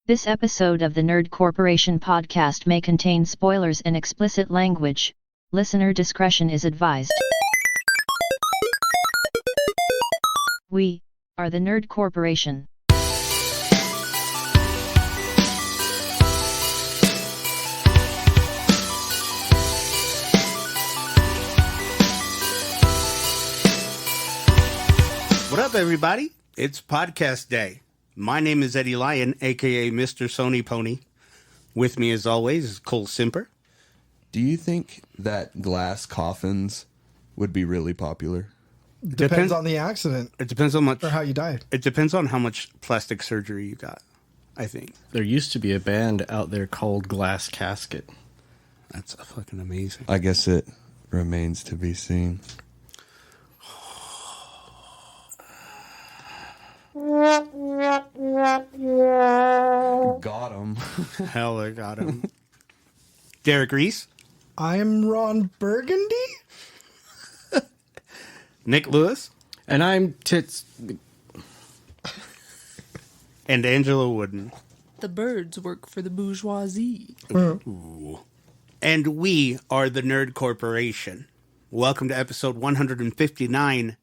This episode of the Nerd Corporation podcast may contain spoilers and explicit language. Listener discretion is advised. We are the Nerd Corporation. What up, everybody? It's podcast day. My name is Eddie Lyon, a.k.a. Mr. Sony Pony. With me, as always, is Cole Simper. Do you think that glass coffins would be really popular? Depends on the accident. It depends on much, or how you died. It depends on how much plastic surgery you got, I think. There used to be a band out there called Glass Casket. That's fucking amazing. I guess it remains to be seen. Got him. Hell, I got him. Derek Reese. I'm Ron Burgundy. Nick Lewis. And I'm Tits. And Angela Wooden. The birds work for the bourgeoisie. Ooh. And we are the Nerd Corporation. Welcome to episode 159,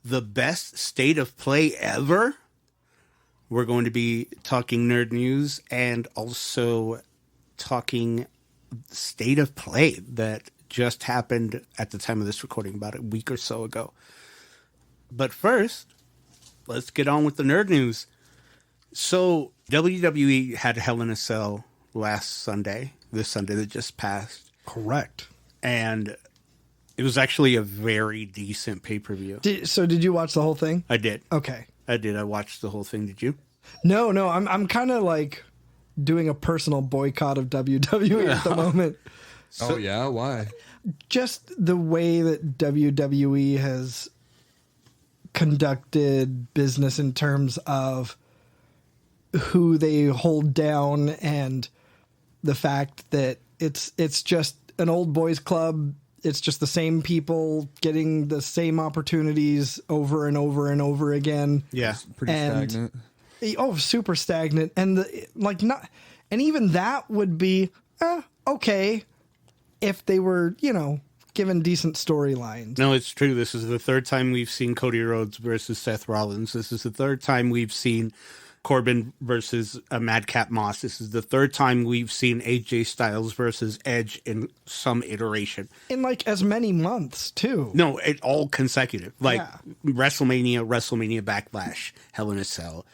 the best state of play ever. We're going to be talking nerd news and also talking state of play that just happened at the time of this recording about a week or so ago. But first, let's get on with the nerd news. So WWE had Hell in a Cell last Sunday, this Sunday that just passed. Correct. And it was actually a very decent pay-per-view. Did you watch the whole thing? I did. Okay. I did. I watched the whole thing. Did you? No. I'm kind of like doing a personal boycott of WWE at the moment. Oh, yeah? Why? Just the way that WWE has conducted business in terms of who they hold down and the fact that it's just an old boys club. It's just the same people getting the same opportunities over and over and over again. Yeah. It's pretty stagnant. Oh, super stagnant. And even that would be okay if they were, given decent storylines. No, it's true. This is the third time we've seen Cody Rhodes versus Seth Rollins. This is the third time we've seen Corbin versus Madcap Moss. This is the third time we've seen AJ Styles versus Edge in some iteration. In as many months, too. No, it all consecutive. Yeah. WrestleMania Backlash, Hell in a Cell.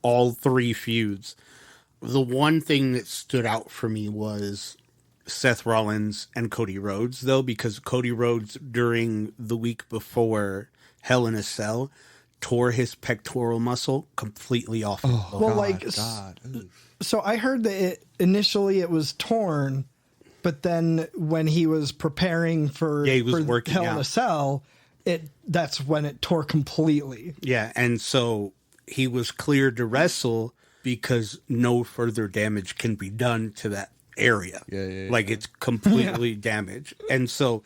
All three feuds. The one thing that stood out for me was Seth Rollins and Cody Rhodes, though, because Cody Rhodes, during the week before Hell in a Cell, tore his pectoral muscle completely off. So I heard that initially it was torn, but then when he was preparing for working Hell in out. a Cell, that's when it tore completely. Yeah, and so he was cleared to wrestle because no further damage can be done to that area. Yeah. It's completely damaged. And so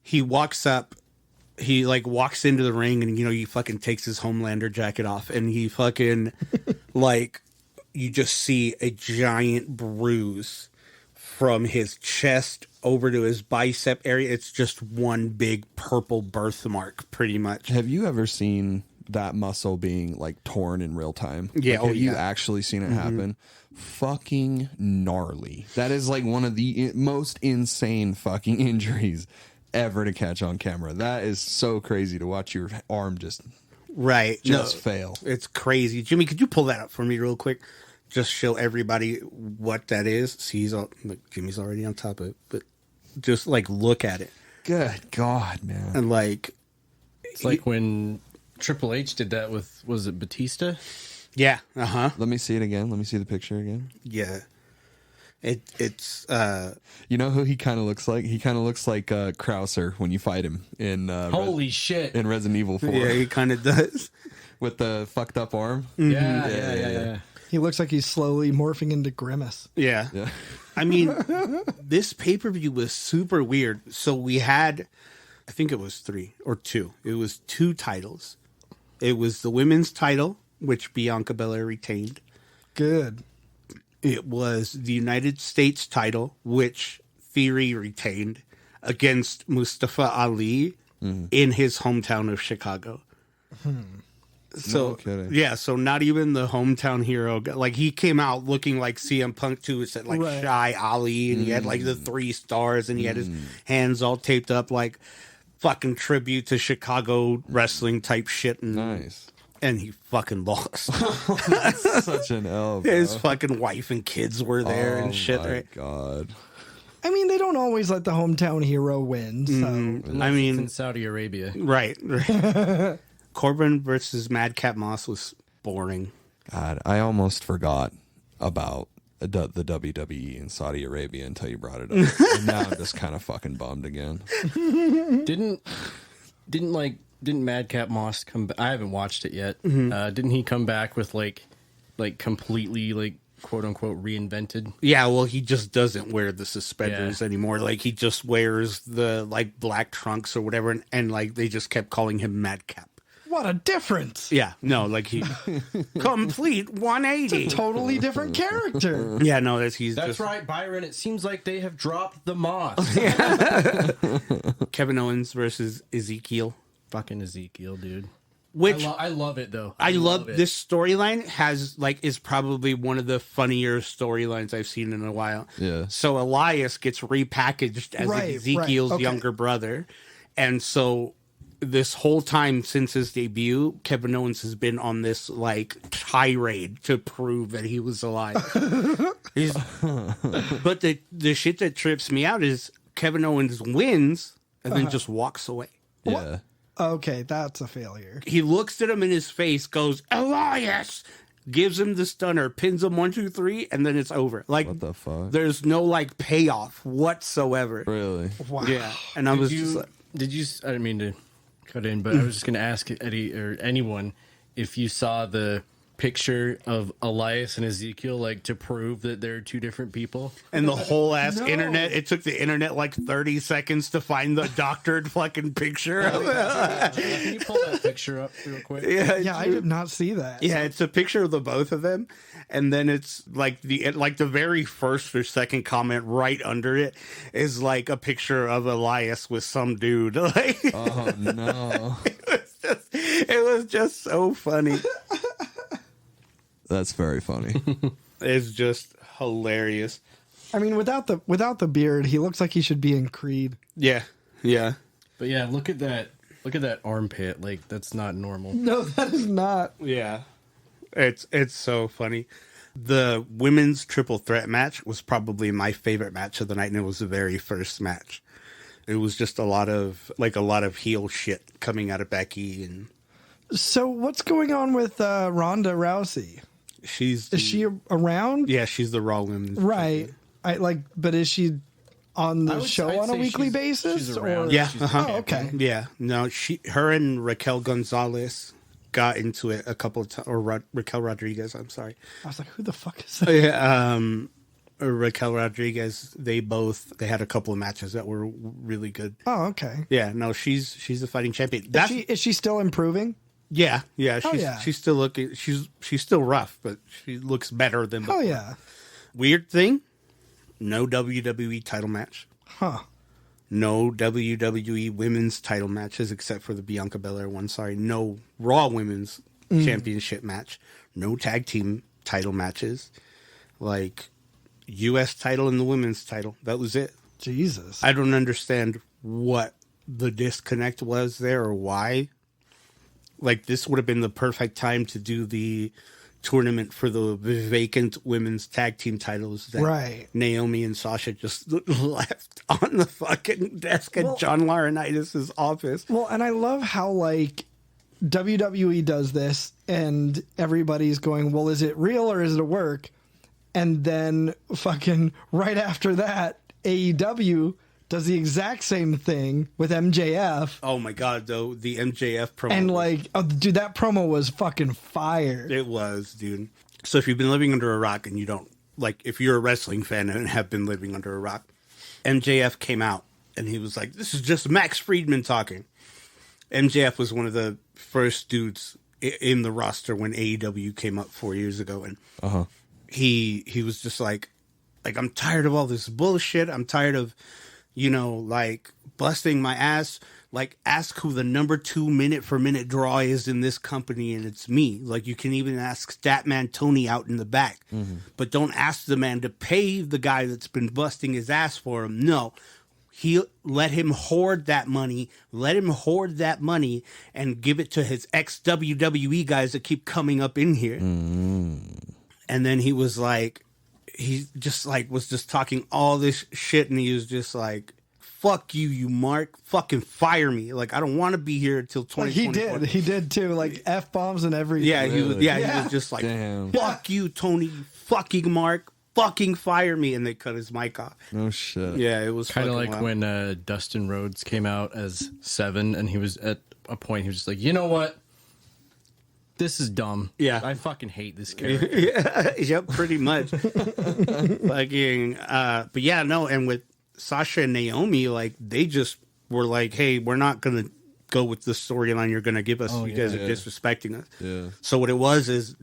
he walks up. He walks into the ring and, he fucking takes his Homelander jacket off and he fucking you just see a giant bruise from his chest over to his bicep area. It's just one big purple birthmark pretty much. Have you ever seen that muscle being torn in real time? Yeah. Have you actually seen it happen? Fucking gnarly. That is one of the most insane fucking injuries ever to catch on camera. That is so crazy to watch your arm just fail. It's crazy. Jimmy, could you pull that up for me real quick? Just show everybody what that is. See, Jimmy's already on top of it, but just look at it. Good God, man. And It's like when Triple H did that with, was it Batista? Yeah. Uh-huh. Let me see it again. Let me see the picture again. Yeah. It's you know who he kind of looks like? He kind of looks like Krauser when you fight him in Holy shit. in Resident Evil 4. Yeah, he kind of does. With the fucked up arm. Yeah. He looks like he's slowly morphing into Grimace. Yeah. I mean, this pay-per-view was super weird. So we had, I think it was 3 or 2. It was 2 titles. It was the women's title, which Bianca Belair retained. Good. It was the United States title, which Theory retained against Mustafa Ali in his hometown of Chicago. So, No kidding. yeah, so not even the hometown hero. Like, he came out looking like CM Punk, too. It said, like, Right. Shy Ali, and he had, like, the 3 stars, and he had his hands all taped up, like, fucking tribute to Chicago wrestling type shit. And, Nice. and he fucking lost. Such an L, bro. His fucking wife and kids were there and shit, my right? God. I mean, they don't always let the hometown hero win. So I It's mean, in Saudi Arabia. right. Corbin versus Madcap Moss was boring. God, I almost forgot about the WWE in Saudi Arabia until you brought it up. And now I'm just kind of fucking bummed again. Didn't Madcap Moss come back? I haven't watched it yet. Didn't he come back with like completely like quote unquote reinvented? Yeah, well, he just doesn't wear the suspenders anymore. Like, he just wears the, like, black trunks or whatever, and like, they just kept calling him Madcap. what a difference! Yeah, no, like, he... complete 180. Totally different character. Yeah, no, he's That's just... right, Byron. It seems like they have dropped the moss. Kevin Owens versus Ezekiel. Fucking Ezekiel, dude. Which... I love it though. I love it. this storyline is probably one of the funnier storylines I've seen in a while. Yeah. So Elias gets repackaged as Right, Ezekiel's right, okay. younger brother. And so this whole time since his debut, Kevin Owens has been on this like tirade to prove that he was alive. But the shit that trips me out is Kevin Owens wins and then just walks away. Yeah. Okay, that's a failure. He looks at him in his face, goes, Elias! Gives him the stunner, pins him 1, 2, 3, and then it's over. Like, What the fuck? there's no, like, payoff whatsoever. Really? Wow. Yeah. And I was just like, Did you? I didn't mean to cut in, but I was just going to ask Eddie or anyone if you saw the picture of Elias and Ezekiel, like to prove that they're two different people. and the whole ass No. internet, it took the internet like 30 seconds to find the doctored fucking picture of it. Can you pull that picture up real quick? Yeah, I did not see that. Yeah, it's a picture of the both of them, and then it's like the very first or second comment right under it is like a picture of Elias with some dude. Like, Oh, no. it was just so funny. That's very funny. It's just hilarious. I mean, without the beard, he looks like he should be in Creed. Yeah, yeah. But yeah, look at that. Look at that armpit. Like that's not normal. No, that is not. Yeah, it's so funny. The women's triple threat match was probably my favorite match of the night, and it was the very first match. It was just a lot of heel shit coming out of Becky, and So what's going on with Ronda Rousey? Is she around? Yeah, she's the Raw Women's Right. But is she on the show I'd on a say weekly she's basis? around. Or? Yeah, She's uh-huh. Oh, okay. Yeah, no, her and Raquel Gonzalez got into it a couple of times, or Raquel Rodriguez. I'm sorry. I was like, who the fuck is that? Yeah, Raquel Rodriguez. They had a couple of matches that were really good. Oh, okay. Yeah, no, she's a fighting champion. Is she still improving? Yeah. Oh, yeah. She's still looking. She's still rough, but she looks better than before. Oh yeah. Weird thing, no WWE title match. Huh. No WWE women's title matches except for the Bianca Belair one. Sorry, no Raw Women's Championship match. No tag team title matches. Like U.S. title and the women's title. That was it. Jesus. I don't understand what the disconnect was there or why. Like, this would have been the perfect time to do the tournament for the vacant women's tag team titles that Right. Naomi and Sasha just left on the fucking desk at John Laurinaitis' office. Well, and I love how like WWE does this and everybody's going, well, is it real or is it a work? And then fucking right after that, AEW does the exact same thing with MJF. Oh my god, though, the MJF promo. And like, oh, dude, that promo was fucking fire. It was, dude. So if you've been living under a rock and you don't, like, if you're a wrestling fan and have been living under a rock, MJF came out and he was like, this is just Max Friedman talking. MJF was one of the first dudes in the roster when AEW came up 4 years ago. And he was just like I'm tired of all this bullshit. I'm tired of, like busting my ass. Like, ask who the number 2 minute for minute draw is in this company, and it's me. Like, you can even ask Statman Tony out in the back, but don't ask the man to pay the guy that's been busting his ass for him. No, he let him hoard that money. Let him hoard that money and give it to his ex WWE guys that keep coming up in here. And then he was like, was just talking all this shit, and he was just like, fuck you, you Mark. Fucking fire me. Like, I don't want to be here until 2024. He did too. Like F-bombs and everything. Yeah, he was just like, Damn. fuck you, Tony. Fucking Mark. Fucking fire me. And they cut his mic off. Oh shit. Yeah, it was Kind of like wild. when Dustin Rhodes came out as Seven, and he was at a point, he was just like, you know what? This is dumb. Yeah. I fucking hate this character. Yep, pretty much. Fucking, but yeah, no, and with Sasha and Naomi, like, they just were like, hey, we're not going to go with the storyline you're going to give us. You guys are disrespecting us. Yeah. So what it was is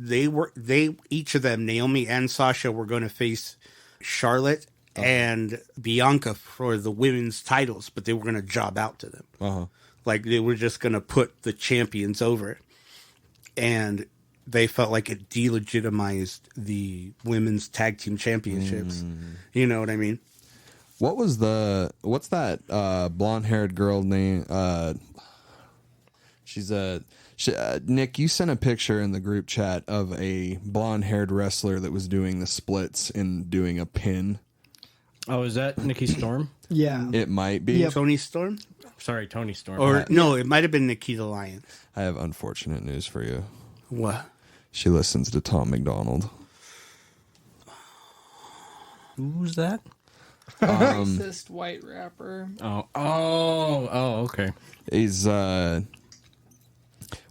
each of them, Naomi and Sasha, were going to face Charlotte and Bianca for the women's titles, but they were going to job out to them. Like, they were just going to put the champions over. And they felt like it delegitimized the women's tag team championships. You know what I mean? What's that blonde-haired girl name? Nick, you sent a picture in the group chat of a blonde-haired wrestler that was doing the splits and doing a pin. Oh, is that Nikki Storm? Yeah. It might be. Yep. Tony Storm? Sorry, Tony Storm. Or, no, it might have been Nikita Lyons. I have unfortunate news for you. What? She listens to Tom McDonald. Who's that? Racist white rapper. Oh, okay. He's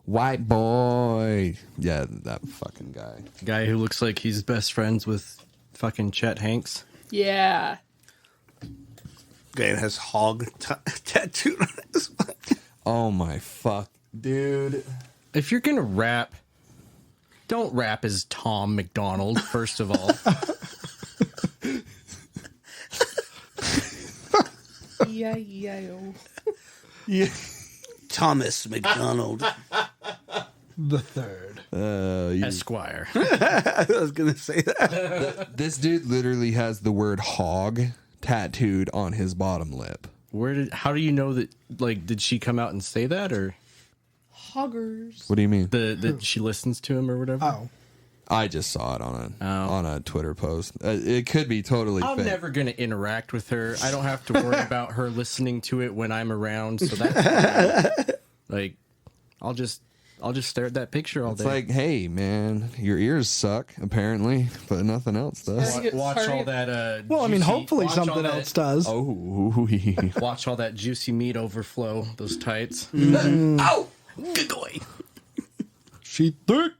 white boy. Yeah, that fucking guy. Guy who looks like he's best friends with fucking Chet Hanks. Yeah. Guy that has hog tattooed on his butt. Oh my fuck, dude. If you're gonna rap, don't rap as Tom McDonald, first of all. E-I-E-I-O. Yeah. Thomas McDonald. The third. Esquire. I was going to say that. This dude literally has the word hog tattooed on his bottom lip. How do you know that, like, did she come out and say that, or Hoggers. What do you mean? that she listens to him or whatever? Oh. I just saw it on a Twitter post. It could be totally I'm fake. never going to interact with her. I don't have to worry about her listening to it when I'm around. So that's like, I'll just stare at that picture all It's day. like, hey man, your ears suck apparently, but nothing else does. Watch all that. Well, I mean, juicy- hopefully watch all something that- else does. Oh, Watch all that juicy meat overflow. Those tights. Ow! Good boy. She thick.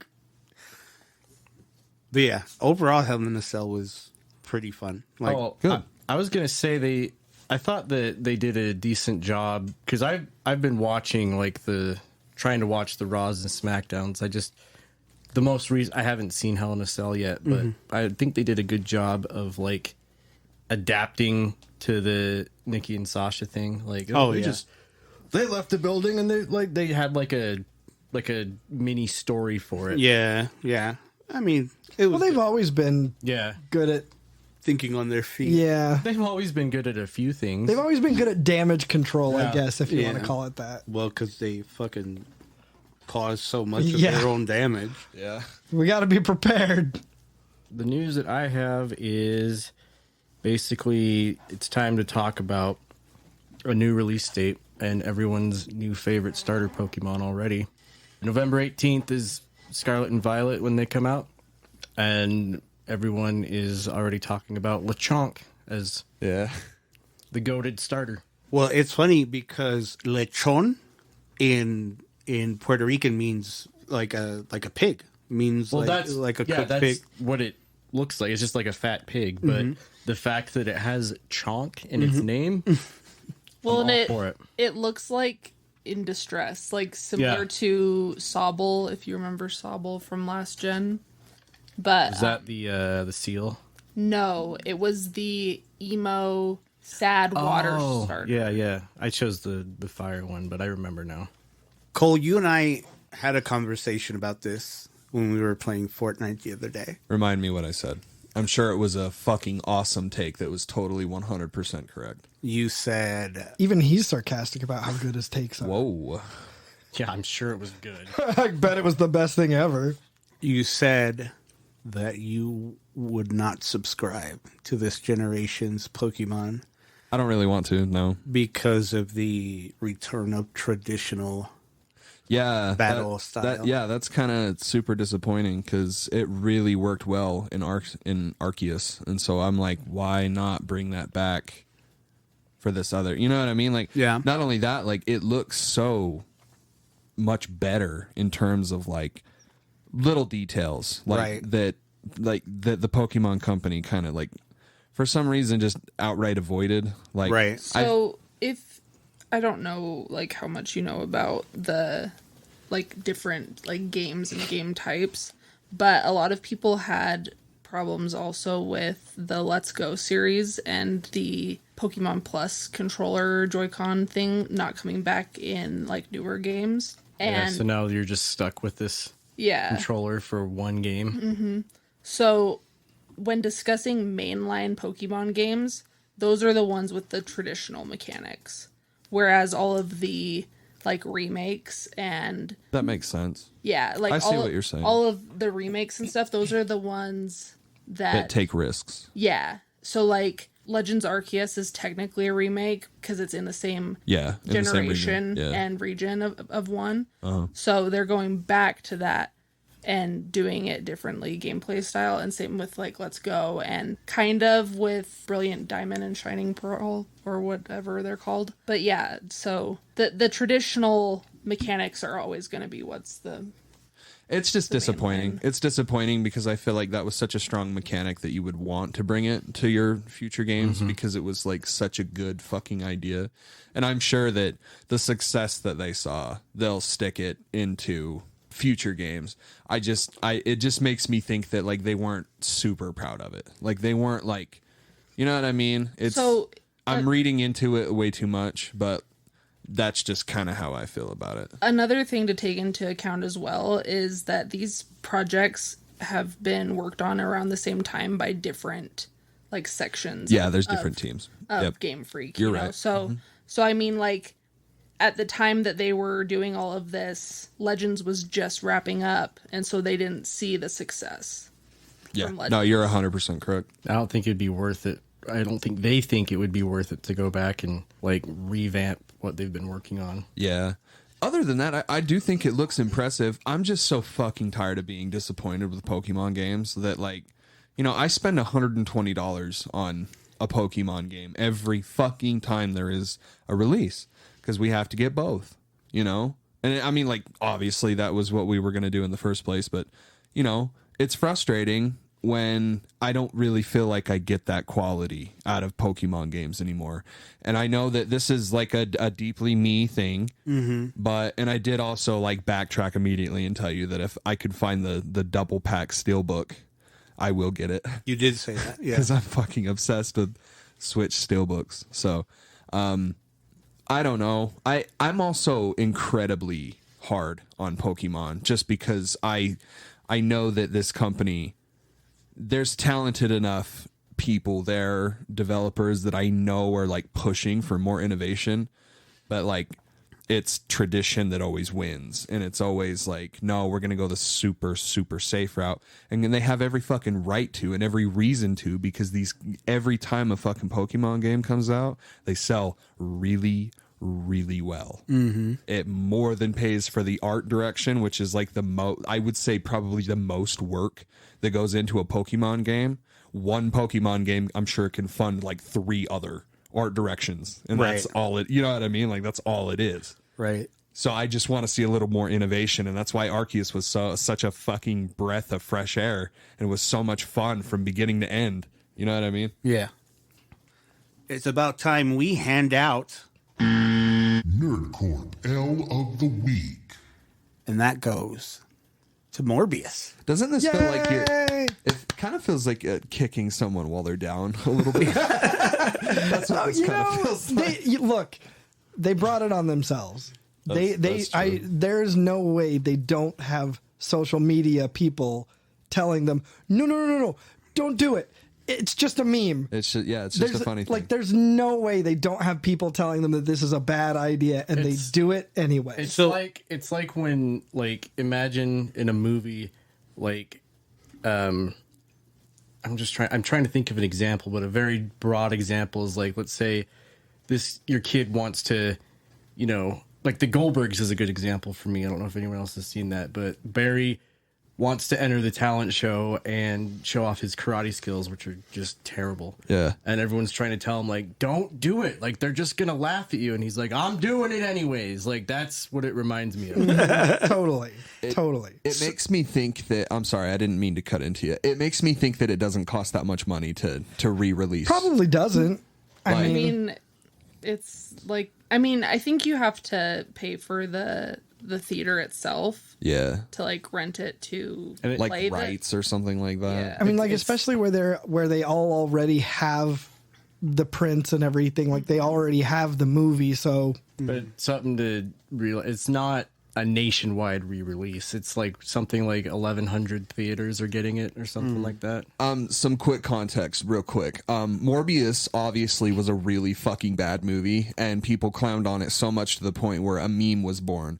But yeah, overall, Hell in a Cell was pretty fun. Like, good. I was gonna say I thought that they did a decent job because I've been watching trying to watch the Raws and Smackdowns. I haven't seen Hell in a Cell yet, but I think they did a good job of like adapting to the Nikki and Sasha thing. Like, they left the building and they had like a mini story for it. yeah. I mean, it was Well, they've always been Yeah. good at. thinking on their feet. Yeah. They've always been good at a few things. They've always been good at damage control, I Yeah. guess, if you want Yeah. to call it that. Well, because they fucking caused so much of Yeah. their own damage. yeah. We got to be prepared. The news that I have is basically it's time to talk about a new release date and everyone's new favorite starter Pokemon already. November 18th is Scarlet and Violet when they come out, and everyone is already talking about Lechonk as Yeah. the goated starter. Well, it's funny because lechon in Puerto Rican means like a pig. Means That's cooked that's pig. what it looks like. It's just like a fat pig, but the fact that it has chonk in its name, Well, I'm and all for it. it looks like in distress, like similar Yeah. to Sobble, if you remember Sobble from last gen. But Is that the seal? no, it was the emo sad water starter. Yeah. I chose the fire one, but I remember now. Cole, you and I had a conversation about this when we were playing Fortnite the other day. Remind me what I said. I'm sure it was a fucking awesome take that was totally 100% correct. You said, Even he's sarcastic about how good his takes are. Whoa. Yeah, I'm sure it was good. I bet it was the best thing ever. you said that you would not subscribe to this generation's Pokemon I don't really want to, no. because of the return of traditional. Yeah. Battle style. That's kind of super disappointing because it really worked well in Arceus. And so I'm like, why not bring that back for this other? You know what I mean? Like, Yeah. not only that, like, it looks so much better in terms of like little details like Right. that, like the Pokemon company kind of like for some reason just outright avoided. Like, Right. So if I don't know like how much you know about the like different like games and game types, but a lot of people had problems also with the Let's Go series and the Pokemon Plus controller Joy-Con thing not coming back in like newer games. Yeah, And so now you're just stuck with this controller for one game. So, when discussing mainline Pokemon games, those are the ones with the traditional mechanics. Whereas all of the like remakes and that makes sense. like I see all what you're saying. all of the remakes and stuff, those are the ones That take risks. yeah. So like Legends Arceus is technically a remake because it's in the same Yeah. In the same generation region. Yeah. and region of one. So they're going back to that and doing it differently gameplay style, and same with like Let's Go and kind of with Brilliant Diamond and Shining Pearl or whatever they're called. But yeah, so the traditional mechanics are always going to be what's the It's just disappointing. line. It's disappointing because I feel like that was such a strong mechanic that you would want to bring it to your future games because it was like such a good fucking idea. And I'm sure that the success that they saw, they'll stick it into future games. It just makes me think that like they weren't super proud of it. Like they weren't like, you know what I mean? It's So, I'm reading into it way too much, but that's just kind of how I feel about it. Another thing to take into account as well is that these projects have been worked on around the same time by different like sections. Yeah, there's different teams. Of Game Freak. You're you know? right. So I mean, like at the time that they were doing all of this, Legends was just wrapping up, and so they didn't see the success. Yeah, from no, Legends. you're 100% correct. I don't think it'd be worth it. I don't think they think it would be worth it to go back and like revamp what they've been working on. Yeah. Other than that, I do think it looks impressive. I'm just so fucking tired of being disappointed with Pokemon games that, like, you know, I spend $120 on a Pokemon game every fucking time there is a release because we have to get both, you know? And I mean, like, obviously that was what we were going to do in the first place, but, you know, it's frustrating when I don't really feel like I get that quality out of Pokemon games anymore. And I know that this is like a deeply me thing, but, and I did also like backtrack immediately and tell you that if I could find the double pack steelbook, I will get it. You did say that, yeah. Because I'm fucking obsessed with Switch steelbooks. So, I don't know. I'm also incredibly hard on Pokemon just because I know that this company, there's talented enough people there, developers that I know are like pushing for more innovation, but like it's tradition that always wins. And it's always like, no, we're going to go the super, super safe route. And then they have every fucking right to and every reason to, because every time a fucking Pokemon game comes out, they sell really, really well. It more than pays for the art direction, which is like I would say probably the most work that goes into a Pokemon game. One Pokemon game, I'm sure, can fund like 3 other art directions, and Right. that's all it. You know what I mean? Like that's all it is. Right. So I just want to see a little more innovation, and that's why Arceus was such a fucking breath of fresh air, and it was so much fun from beginning to end. You know what I mean? Yeah. It's about time we hand out, Nerdcorp L of the Week. and that goes to Morbius. Doesn't this feel like you're? way. It kind of feels like kicking someone while they're down a little bit. That's what this kind of feels like. Look, they brought it on themselves. That's true. There's no way they don't have social media people telling them, no, don't do it. It's just a meme. It's just a funny thing. Like, there's no way they don't have people telling them that this is a bad idea, and they do it anyway. It's like when, like, imagine in a movie, like, I'm trying to think of an example, but a very broad example is, like, let's say your kid wants to, you know, like the Goldbergs is a good example for me. I don't know if anyone else has seen that, but Barry wants to enter the talent show and show off his karate skills, which are just terrible. Yeah. And everyone's trying to tell him, like, don't do it. Like, they're just going to laugh at you. And he's like, I'm doing it anyways. Like, that's what it reminds me of. Totally. It makes me think that, I'm sorry, I didn't mean to cut into you. It makes me think that it doesn't cost that much money to re-release. Probably doesn't. I mean, it's like, I think you have to pay for the theater itself. Yeah. To like rent it to like play rights or something like that. Yeah. Like, especially where they all already have the prints and everything. Like, they already have the movie, so. But something to realize, it's not a nationwide re-release. It's like something like 1,100 theaters are getting it or something like that. Some quick context, real quick. Morbius obviously was a really fucking bad movie, and people clowned on it so much to the point where a meme was born.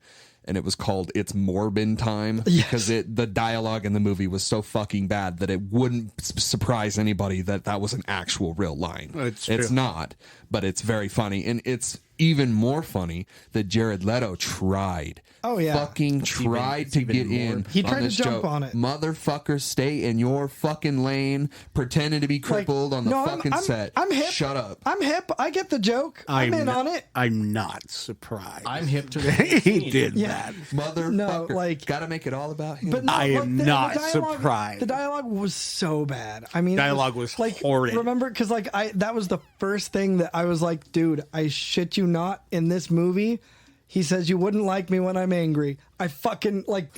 And it was called "It's Morbin Time" because the dialogue in the movie was so fucking bad that it wouldn't surprise anybody that was an actual real line. It's not, but it's very funny, and it's even more funny that Jared Leto tried. Oh yeah, fucking tried to get in. He tried to joke. jump on it. Motherfucker, stay in your fucking lane, pretending to be crippled on the fucking set. I'm hip. Shut up. I'm hip. I get the joke. I'm in on it. I'm not surprised. I'm hip to he did that. Motherfucker. No, like, gotta make it all about him. But no, I am not surprised. The dialogue was so bad. Dialogue was like horrid. Remember, because like that was the first thing that I was like, dude, I shit you not. In this movie, he says you wouldn't like me when I'm angry. I fucking like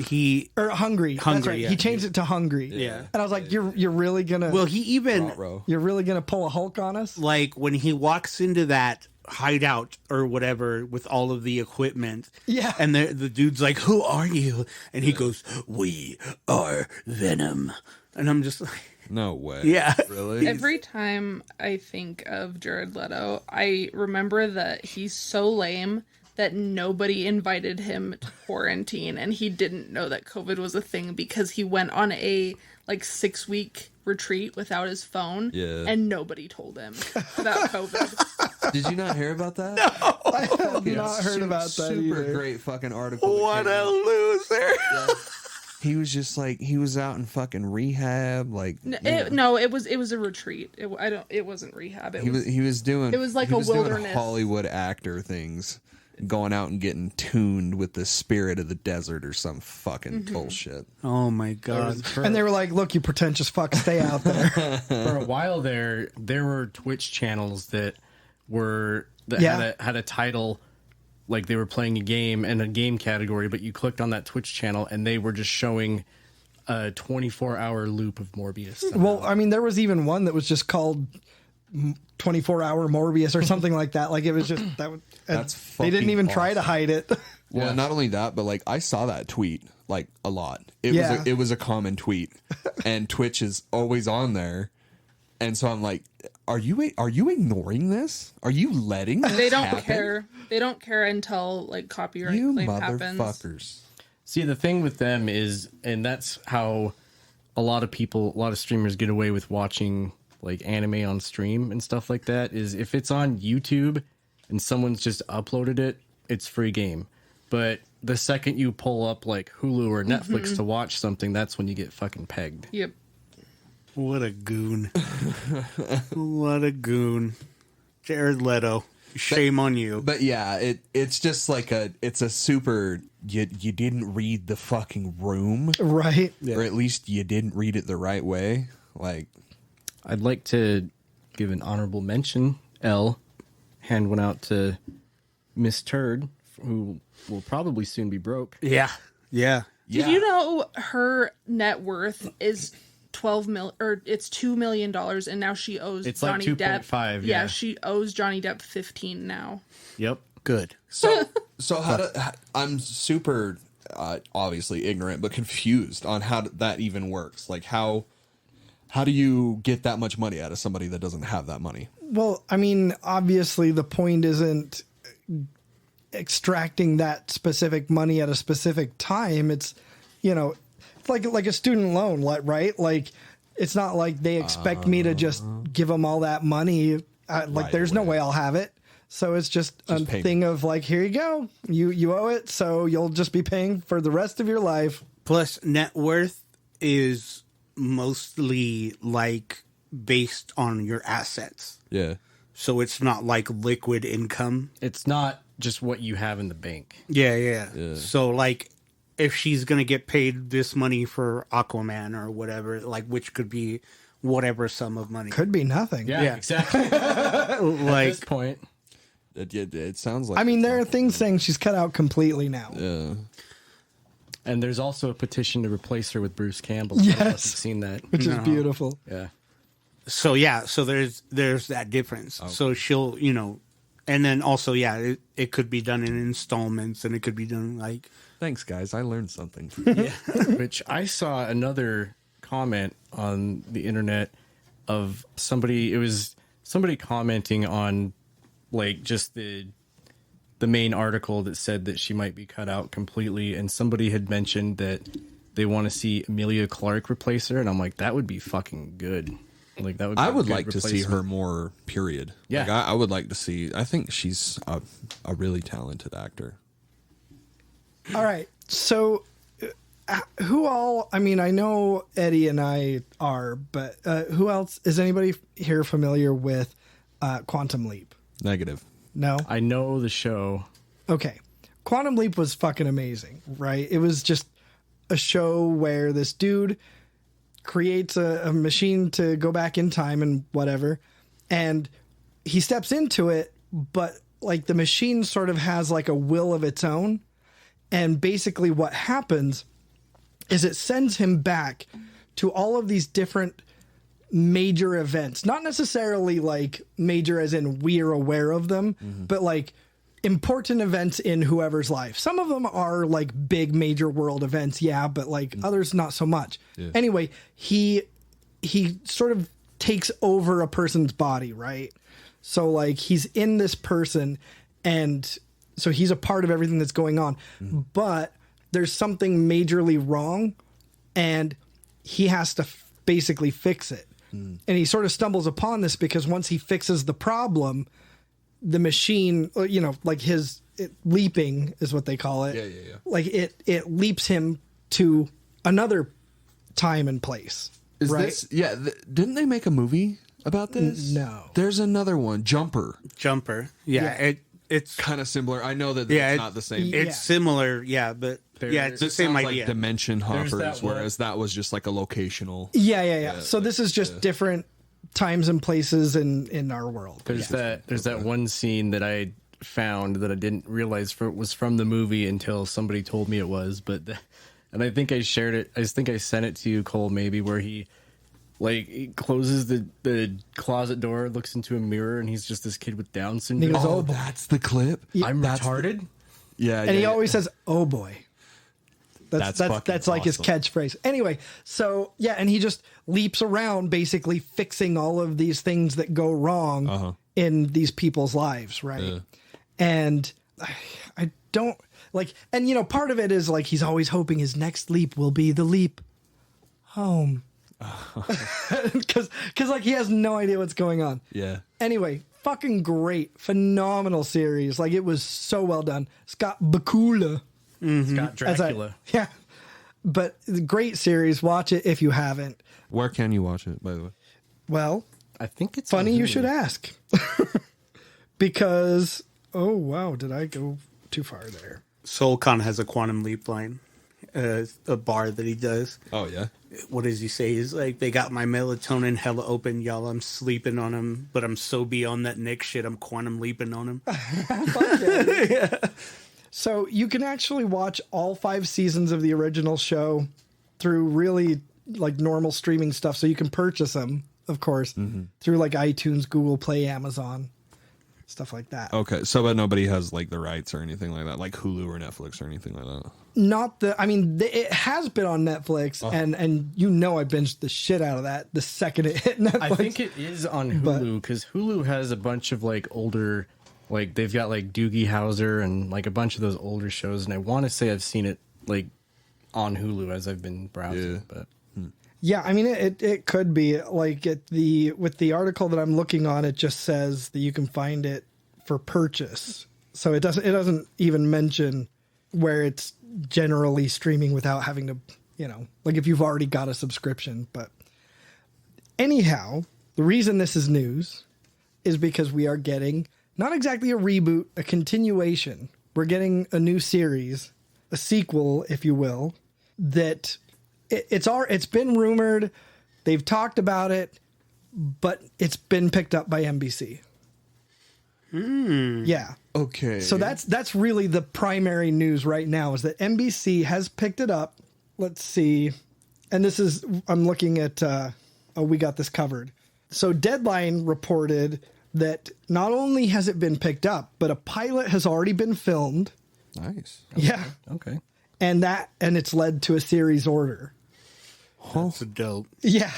hungry. That's right. Yeah. He changed it to hungry. Yeah. And I was like, you're really gonna. Well, you're really gonna pull a Hulk on us? Like when he walks into that hideout or whatever with all of the equipment. Yeah. And the dude's like, "Who are you?" And he goes, "We are Venom." And I'm just like, no way. Yeah. Really? Every time I think of Jared Leto, I remember that he's so lame that nobody invited him to quarantine, and he didn't know that COVID was a thing because he went on a 6-week retreat without his phone, and nobody told him about COVID. Did you not hear about that? No, I have not heard about that. Super either. great fucking article. What a loser! Yeah. He was just like, he was out in fucking rehab, like. It was a retreat. It wasn't rehab. He was doing. It was like a wilderness. Hollywood actor things, going out and getting tuned with the spirit of the desert or some fucking bullshit. Oh my god! And they were like, "Look, you pretentious fuck, stay out there." For a while there were Twitch channels that had a title. Like they were playing a game in a game category, but you clicked on that Twitch channel and they were just showing a 24-hour loop of Morbius. Somehow. Well, there was even one that was just called 24-hour Morbius or something like that. Like it was just That's they didn't even try to awesome. hide it. Well, not only that, but like I saw that tweet like a lot. It was a common tweet, and Twitch is always on there. And so I'm like, are you ignoring this? Are you letting this They don't happen? care. They don't care until like copyright You claim happens. motherfuckers. See, the thing with them is, and that's how a lot of streamers get away with watching like anime on stream and stuff like that, is if it's on YouTube and someone's just uploaded it, it's free game. But the second you pull up like Hulu or Netflix to watch something, that's when you get fucking pegged. Yep. What a goon! What a goon! Jared Leto, shame on you. But yeah, it's just like it's a super. You didn't read the fucking room, Right. or at least you didn't read it the right way. Like, I'd like to give an honorable mention. Hand one out to Miss Turd, who will probably soon be broke. Yeah. Did you know her net worth is it's $2 million, and now she owes It's Johnny like Depp 2.5, Yeah, yeah. she owes Johnny Depp 15 now. Yep. Good. So I'm super obviously ignorant, but confused on how that even works. Like how do you get that much money out of somebody that doesn't have that money? Well, I mean, obviously the point isn't extracting that specific money at a specific time. It's, it's like a student loan, right? Like, it's not like they expect me to just give them all that money. Right there's no away. way I'll have it. So it's just a payment. thing of like, here you go. You owe it. So you'll just be paying for the rest of your life. Plus, net worth is mostly like based on your assets. Yeah. So it's not like liquid income. It's not just what you have in the bank. Yeah. So like if she's going to get paid this money for Aquaman or whatever, like which could be whatever sum of money. Could be nothing. Yeah. Exactly. At Like this point. It sounds like I mean, there are things saying she's cut out completely now. Yeah. And there's also a petition to replace her with Bruce Campbell. Yes. I don't know if you've seen that. Which is beautiful. Yeah. so there's that difference. Okay. So she'll, and then also it could be done in installments and it could be done like Thanks, guys. I learned something. Which I saw another comment on the internet of somebody. It was somebody commenting on like just the main article that said that she might be cut out completely, and somebody had mentioned that they want to see Emilia Clarke replace her, and I'm like, that would be fucking good. Like that would. Be I a would good like to see replacement. her more. Period. Yeah. Like, I would like to see. I think she's a really talented actor. All right. So, who all? I mean, I know Eddie and I are, but who else? Is anybody here familiar with Quantum Leap? Negative. No. I know the show. Okay. Quantum Leap was fucking amazing, right? It was just a show where this dude creates a machine to go back in time and whatever, and he steps into it, but like the machine sort of has like a will of its own. And basically what happens is it sends him back to all of these different major events, not necessarily like major as in we're aware of them, but like important events in whoever's life. Some of them are like big major world events. Yeah. But like others, not so much. Yeah. Anyway, he sort of takes over a person's body, right? So like he's in this person, and so he's a part of everything that's going on, but there's something majorly wrong, and he has to basically fix it. And he sort of stumbles upon this because once he fixes the problem, the machine, like leaping is what they call it. Yeah. Like it leaps him to another time and place. Is right? this? Yeah. Didn't they make a movie about this? No. There's another one, Jumper. Yeah. It's Kind of similar. I know that Yeah, it's not the same. it's similar, but it's the This same sounds idea. like dimension hoppers, that one. whereas that was just like a locational. Yeah. So this is just different times and places in our world. There's that one scene that I found that I didn't realize was from the movie until somebody told me it was. And I think I shared it. I think I sent it to you, Cole, maybe, where he closes the closet door, looks into a mirror, and he's just this kid with Down syndrome. goes, Oh, that's the clip. I'm retarded. Yeah, And he always says, "Oh boy." That's fucking like his awesome. catchphrase. Anyway, so yeah, and he just leaps around basically fixing all of these things that go wrong in these people's lives, right? Yeah. And I don't like, and part of it is like he's always hoping his next leap will be the leap home. Because like he has no idea what's going on. Yeah. Anyway, fucking great, phenomenal series. Like it was so well done. Scott Bakula. Scott Dracula. Yeah. But great series. Watch it if you haven't. Where can you watch it, by the way? Well, I think it's funny on you Hulu. should ask. Because, oh wow, did I go too far there? SoulCon has a Quantum Leap line, a bar that he does. Oh, yeah. What does he say? He's like, they got my melatonin hella open, y'all. I'm sleeping on him, but I'm so beyond that Nick shit. I'm quantum leaping on him. So you can actually watch all 5 seasons of the original show through really, like normal streaming stuff, so you can purchase them, of course, through like iTunes, Google Play, Amazon, stuff like that. Okay, so but nobody has like the rights or anything like that, like Hulu or Netflix or anything like that. It has been on Netflix, and I binged the shit out of that the second it hit Netflix. I think it is on Hulu because Hulu has a bunch of like older, like they've got like Doogie Howser and like a bunch of those older shows, and I want to say I've seen it like on Hulu as I've been browsing, but. Yeah, I mean it could be like with the article that I'm looking on, it just says that you can find it for purchase. So it doesn't even mention where it's generally streaming without having to, like if you've already got a subscription. But anyhow, the reason this is news is because we are getting not exactly a reboot, a continuation. We're getting a new series, a sequel, if you will, that it's been rumored, they've talked about it, but it's been picked up by NBC. Yeah. Okay. So that's really the primary news right now is that NBC has picked it up. Let's see. And I'm looking at, we got this covered. So Deadline reported that not only has it been picked up, but a pilot has already been filmed. Nice. Yeah. Okay. And it's led to a series order. That's dope. Yeah.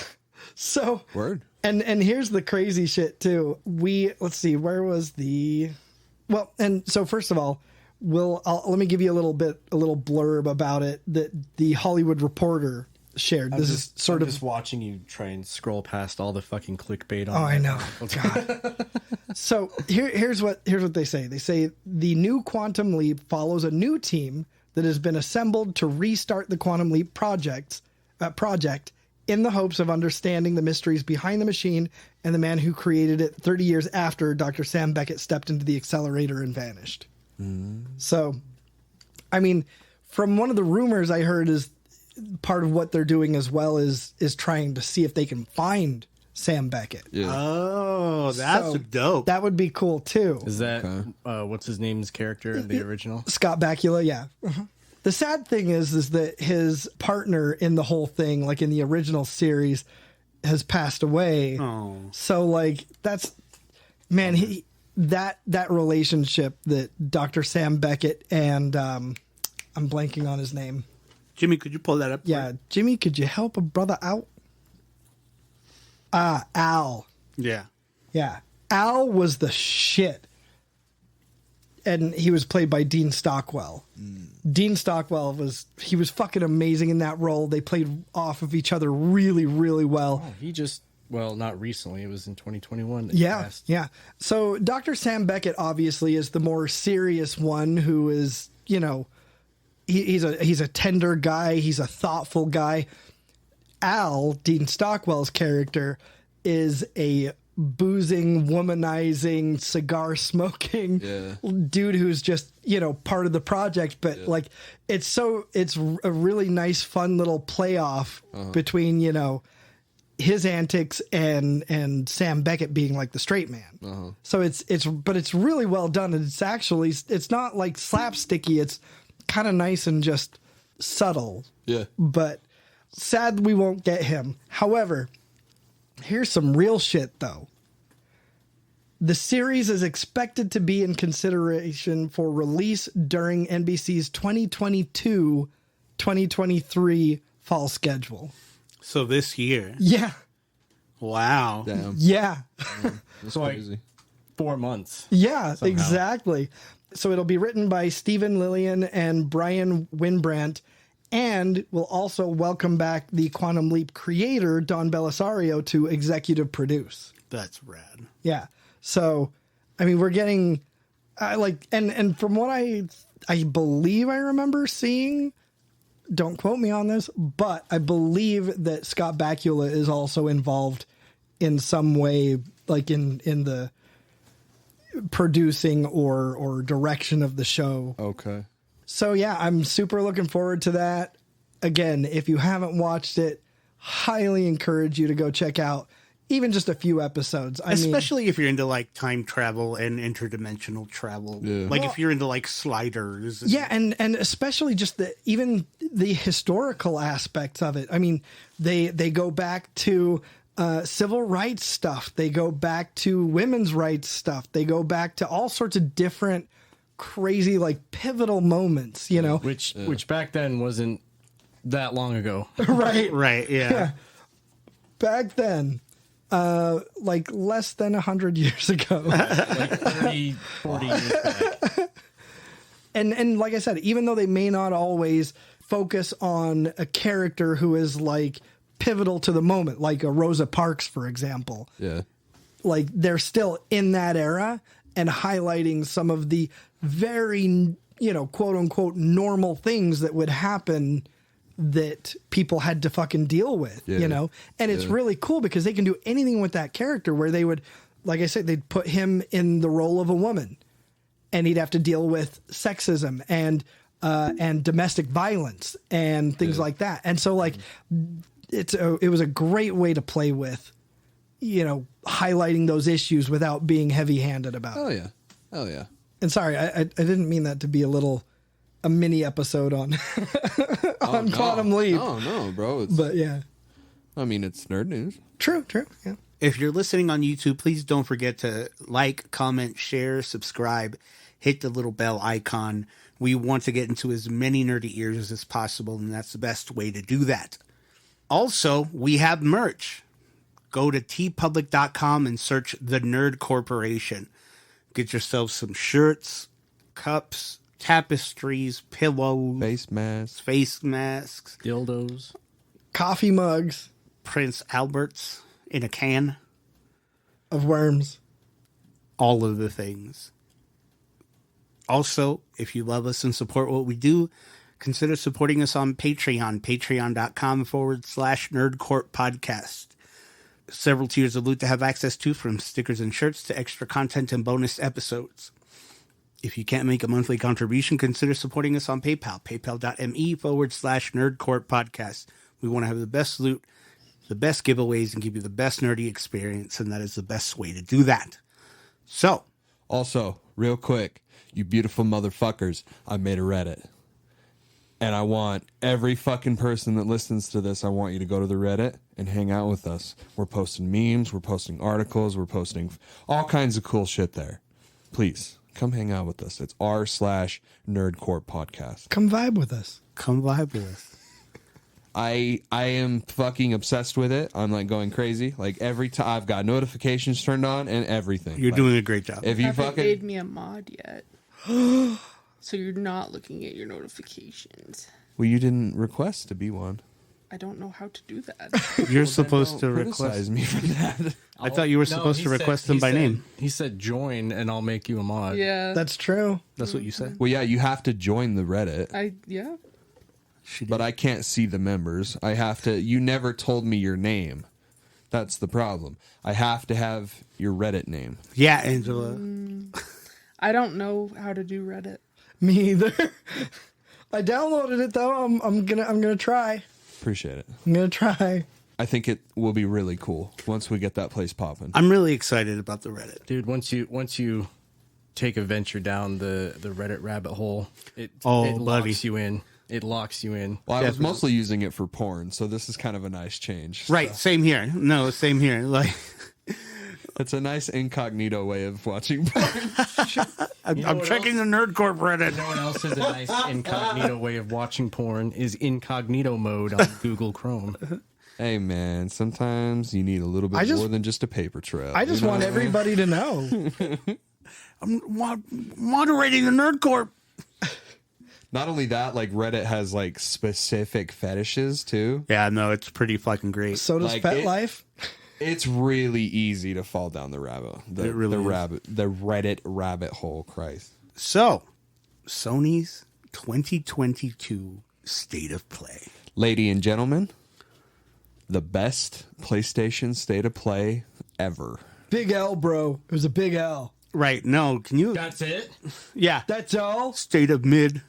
So Word. And here's the crazy shit too. Let's see, where was so first of all, let me give you a little blurb about it that the Hollywood Reporter shared. I'm just watching you try and scroll past all the fucking clickbait on. Oh, I know. God. So here's what they say. They say the new Quantum Leap follows a new team that has been assembled to restart the Quantum Leap project in the hopes of understanding the mysteries behind the machine and the man who created it 30 years after Dr. Sam Beckett stepped into the accelerator and vanished. So, I mean, from one of the rumors I heard is part of what they're doing as well is trying to see if they can find Sam Beckett. Yeah. Oh, that's dope. That would be cool too. Is that what's his name's character in the original? Scott Bakula, yeah. The sad thing is that his partner in the whole thing, like in the original series, has passed away. Oh. So like that relationship that Dr. Sam Beckett and I'm blanking on his name. Jimmy, could you pull that up? Yeah, Jimmy, could you help a brother out? Al. Yeah. Yeah. Al was the shit. And he was played by Dean Stockwell. Dean Stockwell was fucking amazing in that role. They played off of each other really, really well. Oh, he just, not recently. It was in 2021. That Yeah, yeah. So Dr. Sam Beckett obviously is the more serious one who is, he's a tender guy. He's a thoughtful guy. Al, Dean Stockwell's character, is a boozing, womanizing, cigar smoking dude who's just, part of the project. But it's a really nice, fun little playoff between, his antics and Sam Beckett being like the straight man. So it's really well done. And it's not like slapsticky. It's kind of nice and just subtle. Yeah. But sad we won't get him. However, here's some real shit, though. The series is expected to be in consideration for release during NBC's 2022-2023 fall schedule. So this year. Yeah. Wow. Damn. Yeah. That's So crazy. 4 months. Yeah, exactly. So it'll be written by Stephen Lillian and Brian Winbrandt, and will also welcome back the Quantum Leap creator, Don Belisario, to executive produce. That's rad. Yeah. So, I mean, we're getting and from what I believe I remember seeing, don't quote me on this, but I believe that Scott Bakula is also involved in some way, like in the producing or direction of the show. Okay. So yeah, I'm super looking forward to that. Again, if you haven't watched it, highly encourage you to go check out even just a few episodes. Especially if you're into like time travel and interdimensional travel. Yeah. Like if you're into like sliders. Yeah, and especially just even the historical aspects of it. I mean, they go back to civil rights stuff. They go back to women's rights stuff. They go back to all sorts of different crazy, like, pivotal moments, you know? Which back then wasn't that long ago. Right. Right, yeah. Back then, like less than 100 years ago. Like 30, 40 years back. And like I said, even though they may not always focus on a character who is like pivotal to the moment, like a Rosa Parks, for example, Yeah. like they're still in that era and highlighting some of the very, you know, quote unquote normal things that would happen that people had to fucking deal with, Yeah. you know? And it's really cool because they can do anything with that character where they would, like I said, they'd put him in the role of a woman and he'd have to deal with sexism and domestic violence and things like that. And so like it was a great way to play with, you know, highlighting those issues without being heavy-handed about it. Oh yeah. Oh yeah. And sorry, I didn't mean that to be a mini episode on on Quantum Leap. Oh no, bro. But yeah. I mean, it's nerd news. True, yeah. If you're listening on YouTube, please don't forget to like, comment, share, subscribe, hit the little bell icon. We want to get into as many nerdy ears as possible, and that's the best way to do that. Also, we have merch. Go to tpublic.com and search The Nerd Corporation. Get yourself some shirts, cups, tapestries, pillows, Face mask. face masks, Dildos. Coffee mugs Prince Alberts in a can, of worms. all of the things. Also, if you love us and support what we do, consider supporting us on Patreon, patreon.com/nerdcorppodcast. Several tiers of loot to have access to, from stickers and shirts to extra content and bonus episodes. If you can't make a monthly contribution, consider supporting us on PayPal, paypal.me/nerdcorppodcast. We want to have the best loot, the best giveaways, and give you the best nerdy experience, and that is the best way to do that. So, Also, real quick, you beautiful motherfuckers, I made a Reddit. And I want every fucking person that listens to this, I want you to go to the Reddit and hang out with us. We're posting memes, we're posting articles, we're posting all kinds of cool shit there. Please, come hang out with us. It's r/Nerdcorp podcast. Come vibe with us. come vibe with us. I am fucking obsessed with it. I'm like going crazy. Like every time I've got notifications turned on and everything. You're Like, doing a great job. If you Haven't fucking made me a mod yet. So you're not looking at your notifications. well, you didn't request to be one. I don't know how to do that. You're supposed to Don't request. criticize me for that. I thought you were supposed to request them by name. He said join and I'll make you a mod. Yeah. That's true. That's what you said. Well, yeah, you have to join the Reddit, Yeah. She did. but I can't see the members. I have to. You never told me your name. That's the problem. I have to have your Reddit name. Yeah, Angela. I don't know how to do Reddit. Me either. I downloaded it though. I'm gonna try. Appreciate it. I'm gonna try. I think it will be really cool once we get that place popping. I'm really excited about the Reddit. Dude, once you take a venture down the Reddit rabbit hole, it buddy. locks you in. It locks you in. Well, I was Definitely. mostly using it for porn, so this is kind of a nice change. Right, same here. No, same here. Like, It's a nice incognito way of watching porn. I'm checking the Nerdcorp Reddit. You know what else is a nice incognito way of watching porn is incognito mode on Google Chrome. Hey, man, sometimes you need a little bit more than just a paper trail. I just want everybody to know. I'm moderating the Nerdcorp. Not only that, like Reddit has like specific fetishes too. Yeah, no, it's pretty fucking great. So does Like Pet it- Life. It's really easy to fall down the rabbit. It really is. The Reddit rabbit hole. Christ. So, Sony's 2022 State of Play. Lady and gentlemen, the best PlayStation State of Play ever. Big L, bro. It was a big L. Right, no, can you? That's it? Yeah, That's all. State of Mid.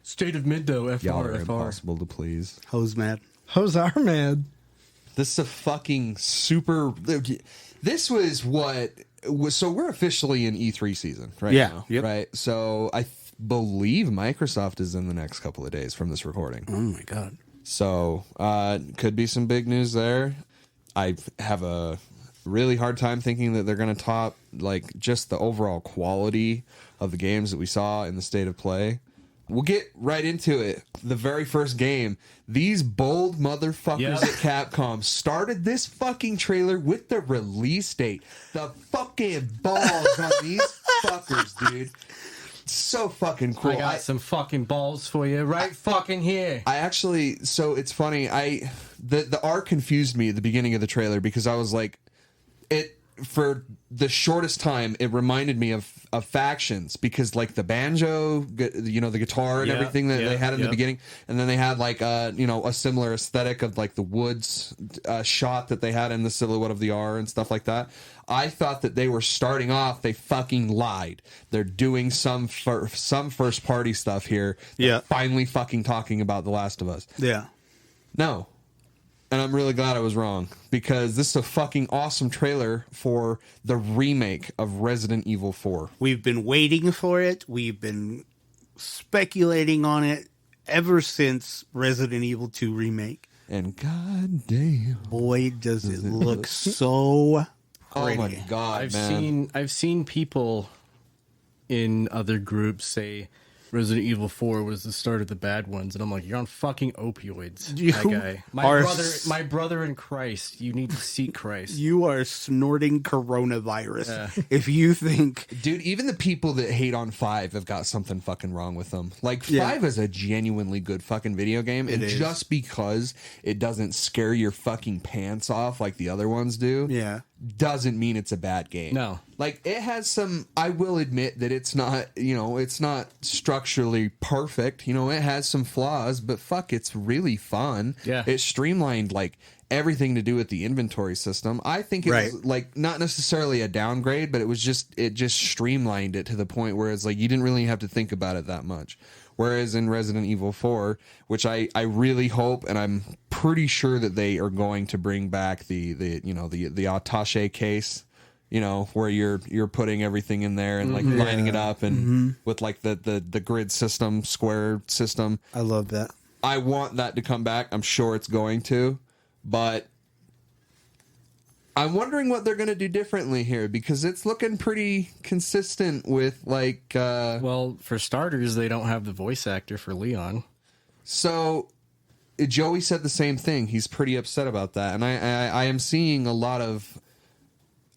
State of mid though, Y'all are FR. impossible to please. Hose mad. Hose are mad. This is a fucking super. This was what was. So we're officially in E3 season right now, yep. right? So I believe Microsoft is in the next couple of days from this recording. Oh my god! So could be some big news there. I have a really hard time thinking that they're going to top like just the overall quality of the games that we saw in the state of play. We'll get right into it. The very first game, these bold motherfuckers at Capcom started this fucking trailer with the release date. The fucking balls on these fuckers, dude. So fucking cool. I got some fucking balls for you right fucking here. I actually, so it's funny. The art confused me at the beginning of the trailer because I was like, for the shortest time, it reminded me of Factions because like the banjo, you know, the guitar and everything that they had in the beginning, and then they had like you know, a similar aesthetic of like the woods shot that they had in the silhouette of the R and stuff like that. I thought that they were starting off. They fucking lied. They're doing some first party stuff here. They're finally fucking talking about The Last of Us. Yeah. No. And I'm really glad I was wrong because this is a fucking awesome trailer for the remake of Resident Evil 4. We've been waiting for it. We've been speculating on it ever since Resident Evil 2 remake. And goddamn, boy, does it look so pretty. Oh my god, man. I've seen people in other groups say Resident Evil 4 was the start of the bad ones, and I'm like, you're on fucking opioids, that guy. My brother in Christ. You need to seek Christ. You are snorting coronavirus. If you think, dude, even the people that hate on 5 have got something fucking wrong with them. Like 5 is a genuinely good fucking video game, and just because it doesn't scare your fucking pants off like the other ones do, doesn't mean it's a bad game. No. Like, it has some, I will admit that it's not, you know, it's not structurally perfect. You know, it has some flaws, but fuck, it's really fun. Yeah. It streamlined, like, everything to do with the inventory system. I think it was, like, not necessarily a downgrade, but it just streamlined it to the point where it's like, you didn't really have to think about it that much. Whereas in Resident Evil 4, which I really hope, and I'm pretty sure that they are going to bring back the attaché case, you know, where you're putting everything in there and like lining it up and with like the grid system, square system. I love that. I want that to come back. I'm sure it's going to, but I'm wondering what they're going to do differently here because it's looking pretty consistent with like... well, for starters, they don't have the voice actor for Leon. So Joey said the same thing. He's pretty upset about that. And I am seeing a lot of...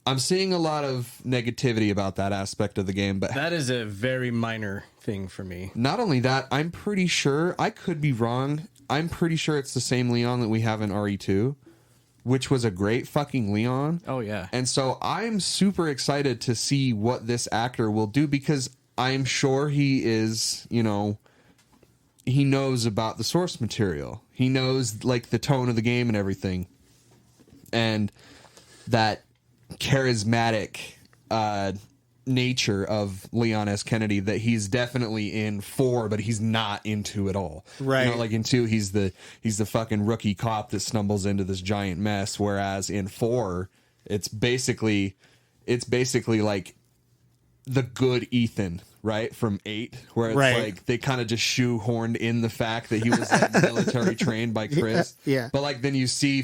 I'm seeing a lot of negativity about that aspect of the game, but that is a very minor thing for me. Not only that, I'm pretty sure, I could be wrong, I'm pretty sure it's the same Leon that we have in RE2. Which was a great fucking Leon. Oh, yeah. And so I'm super excited to see what this actor will do because I'm sure he is, you know, he knows about the source material. He knows, like, the tone of the game and everything. And that charismatic nature of Leon S. Kennedy that he's definitely in 4, but he's not into at all. Right. You know, like in 2, he's the fucking rookie cop that stumbles into this giant mess, whereas in 4, it's basically like the good Ethan, right? From 8, where it's like they kind of just shoehorned in the fact that he was like military trained by Chris. Yeah. But like then you see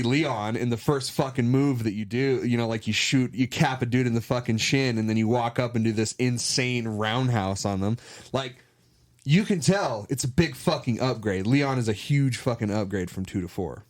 Leon in the first fucking move that you do, you know, like you cap a dude in the fucking shin and then you walk up and do this insane roundhouse on them. Like, you can tell it's a big fucking upgrade. Leon is a huge fucking upgrade from 2 to 4.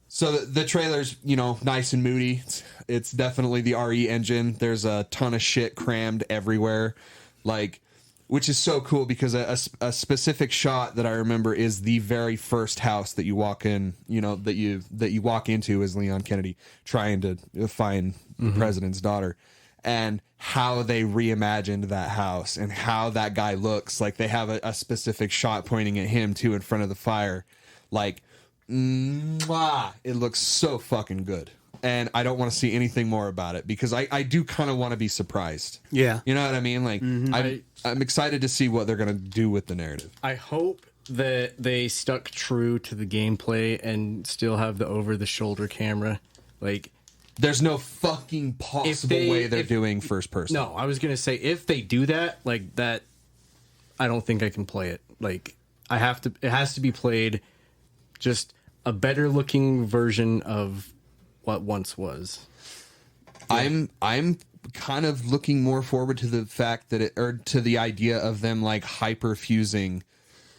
So the trailer's, you know, nice and moody. It's definitely the RE engine. There's a ton of shit crammed everywhere. Like, which is so cool because a specific shot that I remember is the very first house that you walk in, you know, that you walk into as Leon Kennedy trying to find the president's daughter, and how they reimagined that house and how that guy looks. Like they have a specific shot pointing at him too in front of the fire. Like, it looks so fucking good. And I don't want to see anything more about it because I do kind of want to be surprised. Yeah. You know what I mean? Like, I'm excited to see what they're going to do with the narrative. I hope that they stuck true to the gameplay and still have the over-the-shoulder camera. Like, there's no fucking possible way they're doing first person. No, I was gonna say if they do that, like that, I don't think I can play it. Like, I have to. It has to be played just a better looking version of what once was. I'm kind of looking more forward to the fact that to the idea of them like hyper fusing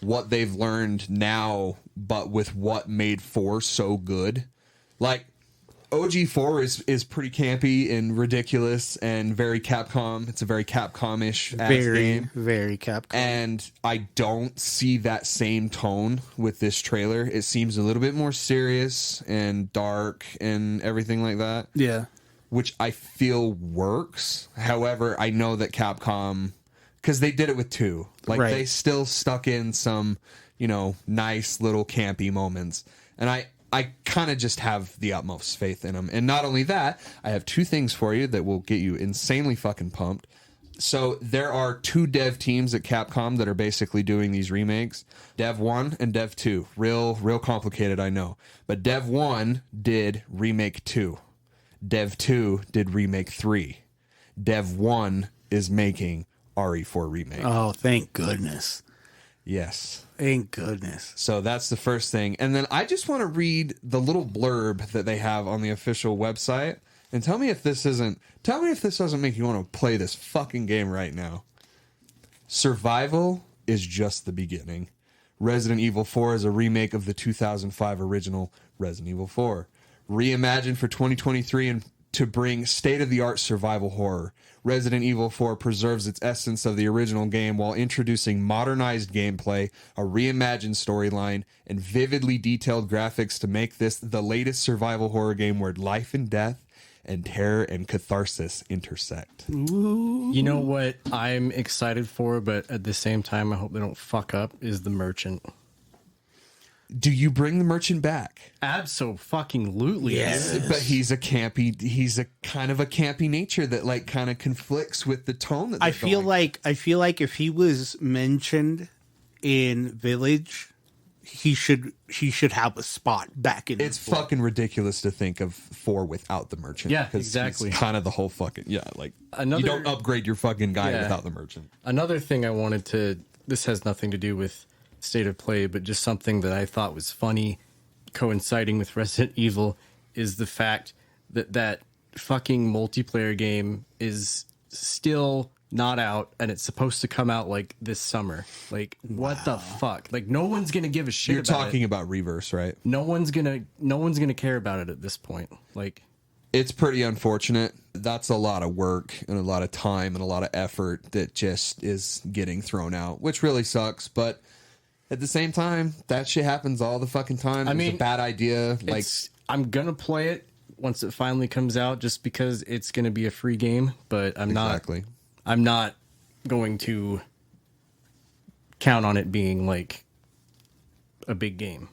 what they've learned now, but with what made 4 so good. Like, OG 4 is pretty campy and ridiculous and very Capcom. It's a very Capcom-ish game. Very Capcom. And I don't see that same tone with this trailer. It seems a little bit more serious and dark and everything like that. Yeah. Which I feel works. However, I know that Capcom, because they did it with 2. Like, right. They still stuck in some, nice little campy moments. And I kind of just have the utmost faith in them. And not only that, I have 2 things for you that will get you insanely fucking pumped. So there are 2 dev teams at Capcom that are basically doing these remakes. Dev 1 and Dev 2. Real complicated, I know. But Dev 1 did Remake 2. Dev 2 did Remake 3. Dev 1 is making RE4 Remake. Oh, thank goodness. Yes. Thank goodness. So that's the first thing. And then I just want to read the little blurb that they have on the official website and tell me if this doesn't make you want to play this fucking game right now. Survival is just the beginning. Resident Evil 4 is a remake of the 2005 original Resident Evil 4. Reimagined for 2023 and to bring state-of-the-art survival horror. Resident Evil 4 preserves its essence of the original game while introducing modernized gameplay, a reimagined storyline, and vividly detailed graphics to make this the latest survival horror game where life and death and terror and catharsis intersect. Ooh. You know what I'm excited for, but at the same time I hope they don't fuck up, is the Merchant. Do you bring the Merchant back? Absolutely. Yes. But he's a kind of a campy nature that like kind of conflicts with the tone that I feel like if he was mentioned in Village, he should have a spot back in. It's fucking ridiculous to think of 4 without the Merchant. Yeah, 'cause exactly. It's kind of the whole fucking you don't upgrade your fucking guy without the Merchant. Another thing I wanted to. This has nothing to do with state of play, but just something that I thought was funny, coinciding with Resident Evil, is the fact that fucking multiplayer game is still not out, and it's supposed to come out like this summer. Like, what the fuck? Like, no one's gonna give a shit. You're talking about Reverse, right? No one's gonna care about it at this point. Like, it's pretty unfortunate. That's a lot of work and a lot of time and a lot of effort that just is getting thrown out, which really sucks. But at the same time, that shit happens all the fucking time. It's a bad idea. Like, I'm gonna play it once it finally comes out, just because it's gonna be a free game. But I'm not going to count on it being like a big game.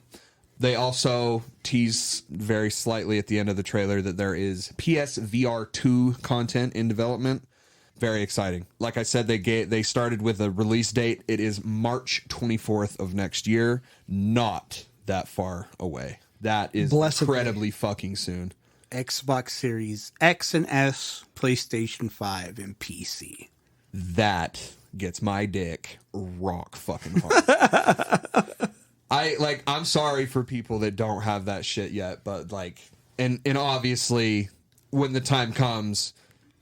They also tease very slightly at the end of the trailer that there is PSVR 2 content in development. Very exciting. Like I said, they started with a release date. It is March 24th of next year. Not that far away. That is incredibly fucking soon. Xbox Series X and S, PlayStation 5, and PC. That gets my dick rock fucking hard. I'm sorry for people that don't have that shit yet, but like, and obviously when the time comes,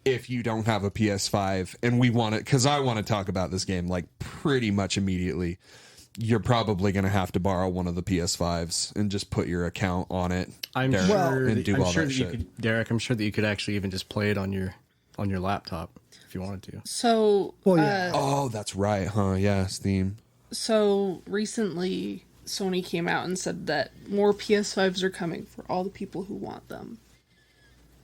if you don't have a PS5 and we want it, because I want to talk about this game like pretty much immediately, you're probably going to have to borrow one of the PS5s and just put your account on it. I'm Derek, sure, and do I'm all sure that that shit. you could, Derek. I'm sure that you could actually even just play it on your laptop if you wanted to. So, Oh, that's right, huh? Yeah, Steam. So recently, Sony came out and said that more PS5s are coming for all the people who want them.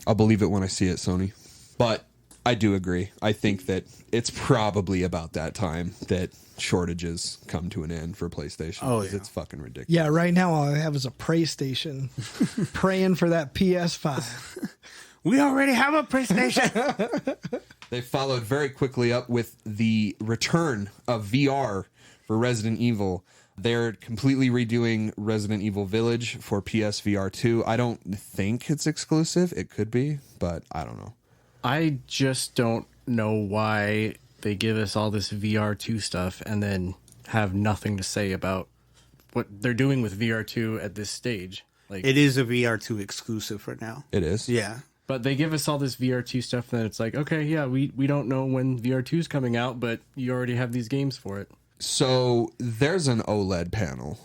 I'll believe it when I see it, Sony. But I do agree. I think that it's probably about that time that shortages come to an end for PlayStation. Oh, yeah. It's fucking ridiculous. Yeah, right now all I have is a PlayStation. Praying for that PS5. We already have a PlayStation. They followed very quickly up with the return of VR for Resident Evil. They're completely redoing Resident Evil Village for PSVR 2. I don't think it's exclusive. It could be, but I don't know. I just don't know why they give us all this VR2 stuff and then have nothing to say about what they're doing with VR2 at this stage. Like, It is a VR2 exclusive for now. It is? Yeah. but they give us all this VR2 stuff, and then it's like, okay, yeah, we don't know when VR2 is coming out, but you already have these games for it. So there's an OLED panel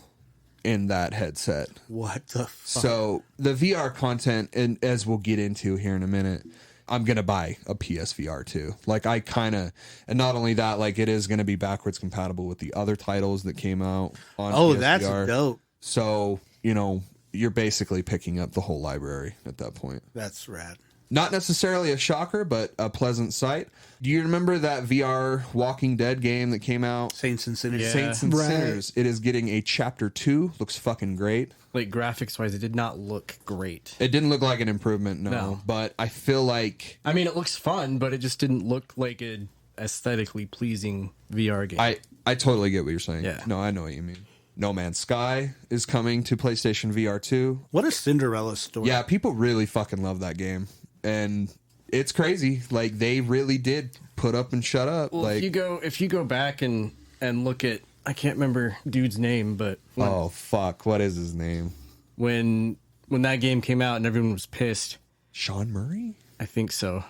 in that headset. What the fuck? So the VR content, and as we'll get into here in a minute, I'm going to buy a PSVR 2. Like, I kind of, and not only that, like, it is going to be backwards compatible with the other titles that came out on Oh, PSVR. that's dope. So, you know, you're basically picking up the whole library at that point. That's rad. Not necessarily a shocker, but a pleasant sight. Do you remember that VR Walking Dead game that came out? Saints and Sinners. Yeah. Saints and Right. Sinners. It is getting a chapter 2. Looks fucking great. Like, graphics-wise, it did not look great. It didn't look like an improvement, No. But I feel like I mean, it looks fun, but it just didn't look like an aesthetically pleasing VR game. I totally get what you're saying. Yeah. No, I know what you mean. No Man's Sky is coming to PlayStation VR 2. What a Cinderella story. Yeah, people really fucking love that game. And it's crazy. Like, they really did put up and shut up. well, like, if you go back and look at, I can't remember dude's name, but oh fuck, what is his name? when that game came out and everyone was pissed, Sean Murray? I think so.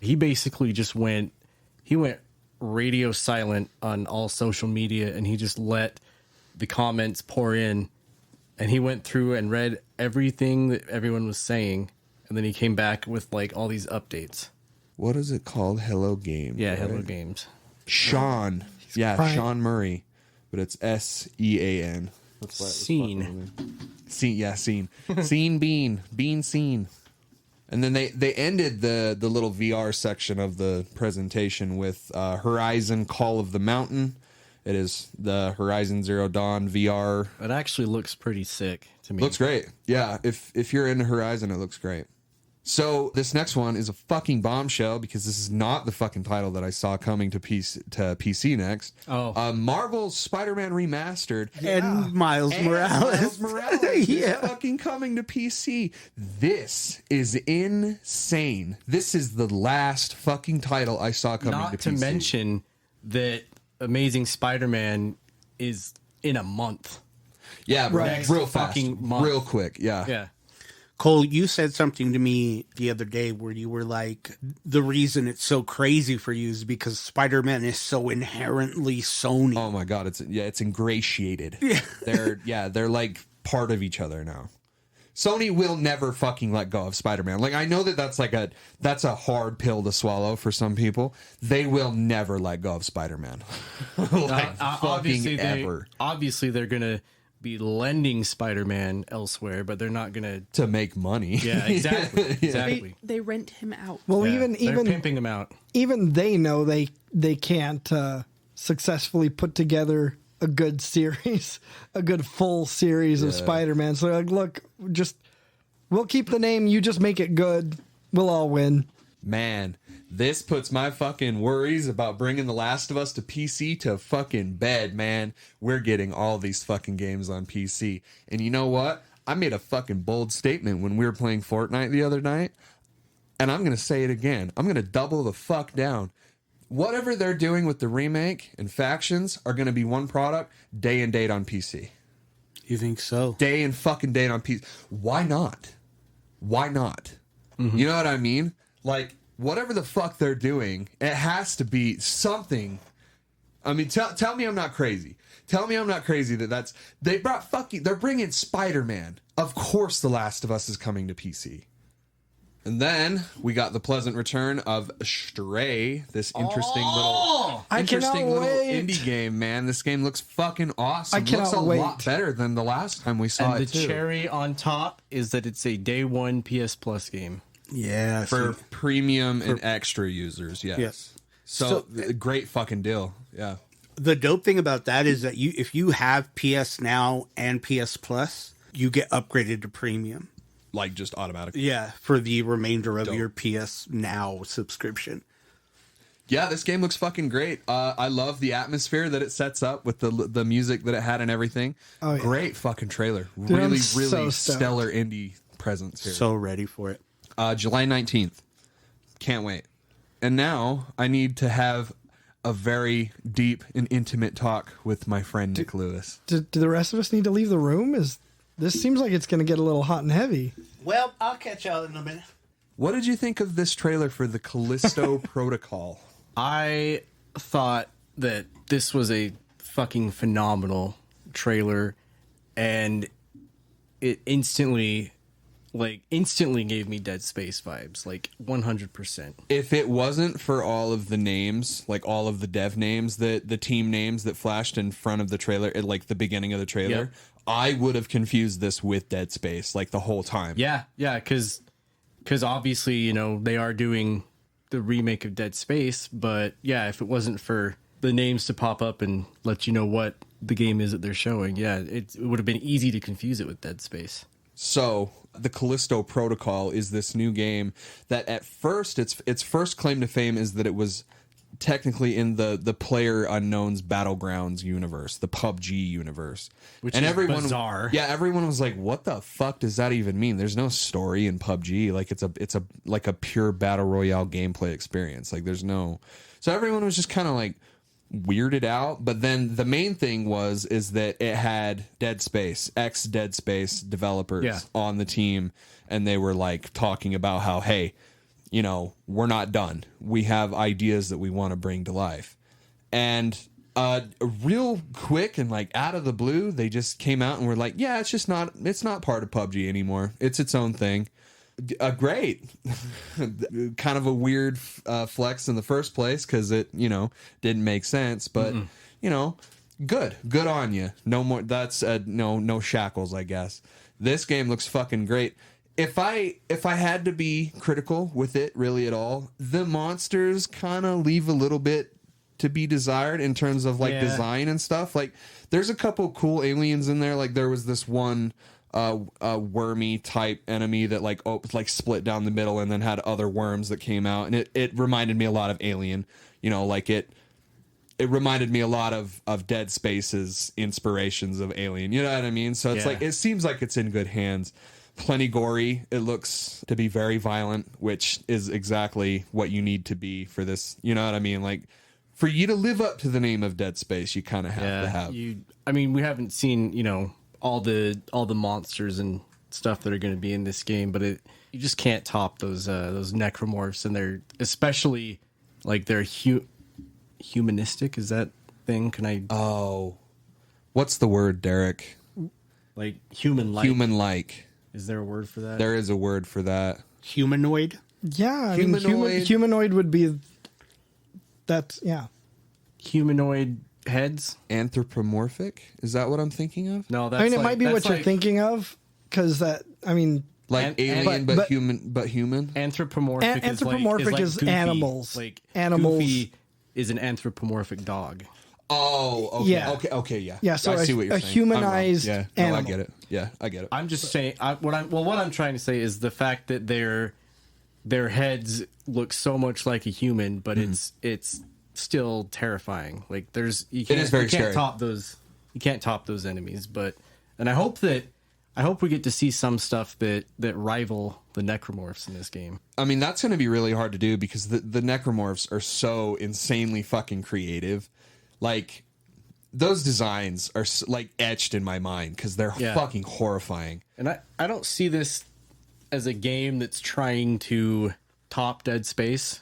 He basically just went radio silent on all social media, and he just let the comments pour in, and he went through and read everything that everyone was saying, and then he came back with like all these updates. What is it called? Hello Games. Yeah, right? Hello Games. Sean. Yeah, crying. Sean Murray. But it's SEAN. Scene. Scene, yeah, scene. Scene Bean. Bean Scene. And then they ended the little VR section of the presentation with Horizon Call of the Mountain. It is the Horizon Zero Dawn VR. It actually looks pretty sick to me. Looks great. Yeah, if you're into Horizon, it looks great. So this next one is a fucking bombshell because this is not the fucking title that I saw coming to PC next. Oh. Marvel's Spider-Man Remastered. And Miles Morales. Miles Morales Yeah. is fucking coming to PC. This is insane. This is the last fucking title I saw coming Not to to PC. mention that Amazing Spider-Man is in a month. Yeah, bro. Right. Real fast. Fucking month. Real quick. Yeah. Yeah. Cole, you said something to me the other day where you were like, the reason it's so crazy for you is because Spider-Man is so inherently Sony. Oh my god, it's ingratiated. Yeah. They're like part of each other now. Sony will never fucking let go of Spider-Man. Like, I know that's a hard pill to swallow for some people. They will never let go of Spider-Man. Like, fucking ever. Obviously, they're gonna be lending Spider-Man elsewhere, but they're not gonna. To make money. Yeah, exactly, exactly. They rent him out. Well, Yeah, they're even pimping him out. even they know they can't successfully put together a good series, a good full series of Spider-Man. So like, look, we'll keep the name. You just make it good. We'll all win. Man, this puts my fucking worries about bringing The Last of Us to PC to fucking bed, man. We're getting all these fucking games on PC. And you know what? I made a fucking bold statement when we were playing Fortnite the other night. And I'm going to say it again. I'm going to double the fuck down. Whatever they're doing with the remake and factions are going to be one product, day and date on PC. You think so? Day and fucking date on PC. Why not? Why not? You know what I mean? Like, whatever the fuck they're doing, it has to be something. I mean, tell me I'm not crazy. Tell me I'm not crazy they're bringing Spider-Man. Of course The Last of Us is coming to PC. And then we got the pleasant return of Stray, this interesting little I cannot wait. indie game, man. This game looks fucking awesome. I cannot looks a wait. lot better than the last time we saw And it the too. cherry on top is that it's a day one PS Plus game. Yeah. For premium and extra users, yes. Yes. So, great fucking deal. Yeah. The dope thing about that is that if you have PS Now and PS Plus, you get upgraded to premium. Like, just automatically. Yeah, for the remainder of Dope. your PS Now subscription. Yeah, this game looks fucking great. I love the atmosphere that it sets up with the music that it had and everything. Oh, yeah. Great fucking trailer. Dude, really, I'm really so stoked. stellar indie presence here. So ready for it. July 19th. Can't wait. And now I need to have a very deep and intimate talk with my friend Nick Lewis. Do the rest of us need to leave the room? This seems like it's going to get a little hot and heavy. Well, I'll catch y'all in a minute. What did you think of this trailer for the Callisto Protocol? I thought that this was a fucking phenomenal trailer, and it instantly gave me Dead Space vibes, like 100%. If it wasn't for all of the names, like all of the dev names, the team names that flashed in front of the trailer at like the beginning of the trailer, Yep. I would have confused this with Dead Space like the whole time. Yeah, because obviously, you know, they are doing the remake of Dead Space, but yeah, if it wasn't for the names to pop up and let you know what the game is that they're showing, yeah, it would have been easy to confuse it with Dead Space. So the Callisto Protocol is this new game that at first its first claim to fame is that it was technically in the Player Unknown's Battlegrounds universe, the PUBG universe. Which and is everyone, bizarre. Yeah, everyone was like, what the fuck does that even mean? There's no story in PUBG. Like it's a like a pure battle royale gameplay experience. Like there's no. So everyone was just kind of like weirded out. But then the main thing is that it had Dead Space, ex-Dead Space developers on the team, and they were like talking about how, hey, you know, we're not done. We have ideas that we want to bring to life. And real quick and like out of the blue, they just came out and were like, yeah, it's not part of PUBG anymore. It's its own thing. Great. Kind of a weird flex in the first place because it, you know, didn't make sense. But, you know, good on you. No more. That's no shackles, I guess. This game looks fucking great. If I had to be critical with it really at all, the monsters kind of leave a little bit to be desired in terms of like design and stuff. Like there's a couple cool aliens in there. Like there was this one wormy type enemy that like split down the middle and then had other worms that came out, and it reminded me a lot of Alien. You know, like it reminded me a lot of Dead Space's inspirations of Alien. You know what I mean? So it's like it seems like it's in good hands. Plenty gory. It looks to be very violent, which is exactly what you need to be for this. You know what I mean? Like, for you to live up to the name of Dead Space, you kind of have to have. I mean, we haven't seen, you know, all the monsters and stuff that are going to be in this game, but you just can't top those necromorphs, and they're especially like they're humanistic. Is that thing? Can I? Oh, what's the word, Derek? Like human-like. Human-like. Is there a word for that? There is a word for that. Humanoid? Yeah, I mean, humanoid would be... That's, yeah. Humanoid heads? Anthropomorphic? Is that what I'm thinking of? No, that's I mean, it might be what you're thinking of, because that, I mean... Like alien, but human? Anthropomorphic is Goofy. animals. Like, animals. Goofy is an anthropomorphic dog. Oh, okay. Yeah. Okay, yeah. Yeah, so I see what you're a saying. humanized animal. animal. I get it. Yeah, I get it. I'm just saying. What I'm trying to say is the fact that their heads look so much like a human, but it's still terrifying. Like you can't top those. You can't top those enemies. And I hope we get to see some stuff that rival the necromorphs in this game. I mean, that's going to be really hard to do because the necromorphs are so insanely fucking creative. Like, those designs are like etched in my mind because they're fucking horrifying. And I don't see this as a game that's trying to top Dead Space.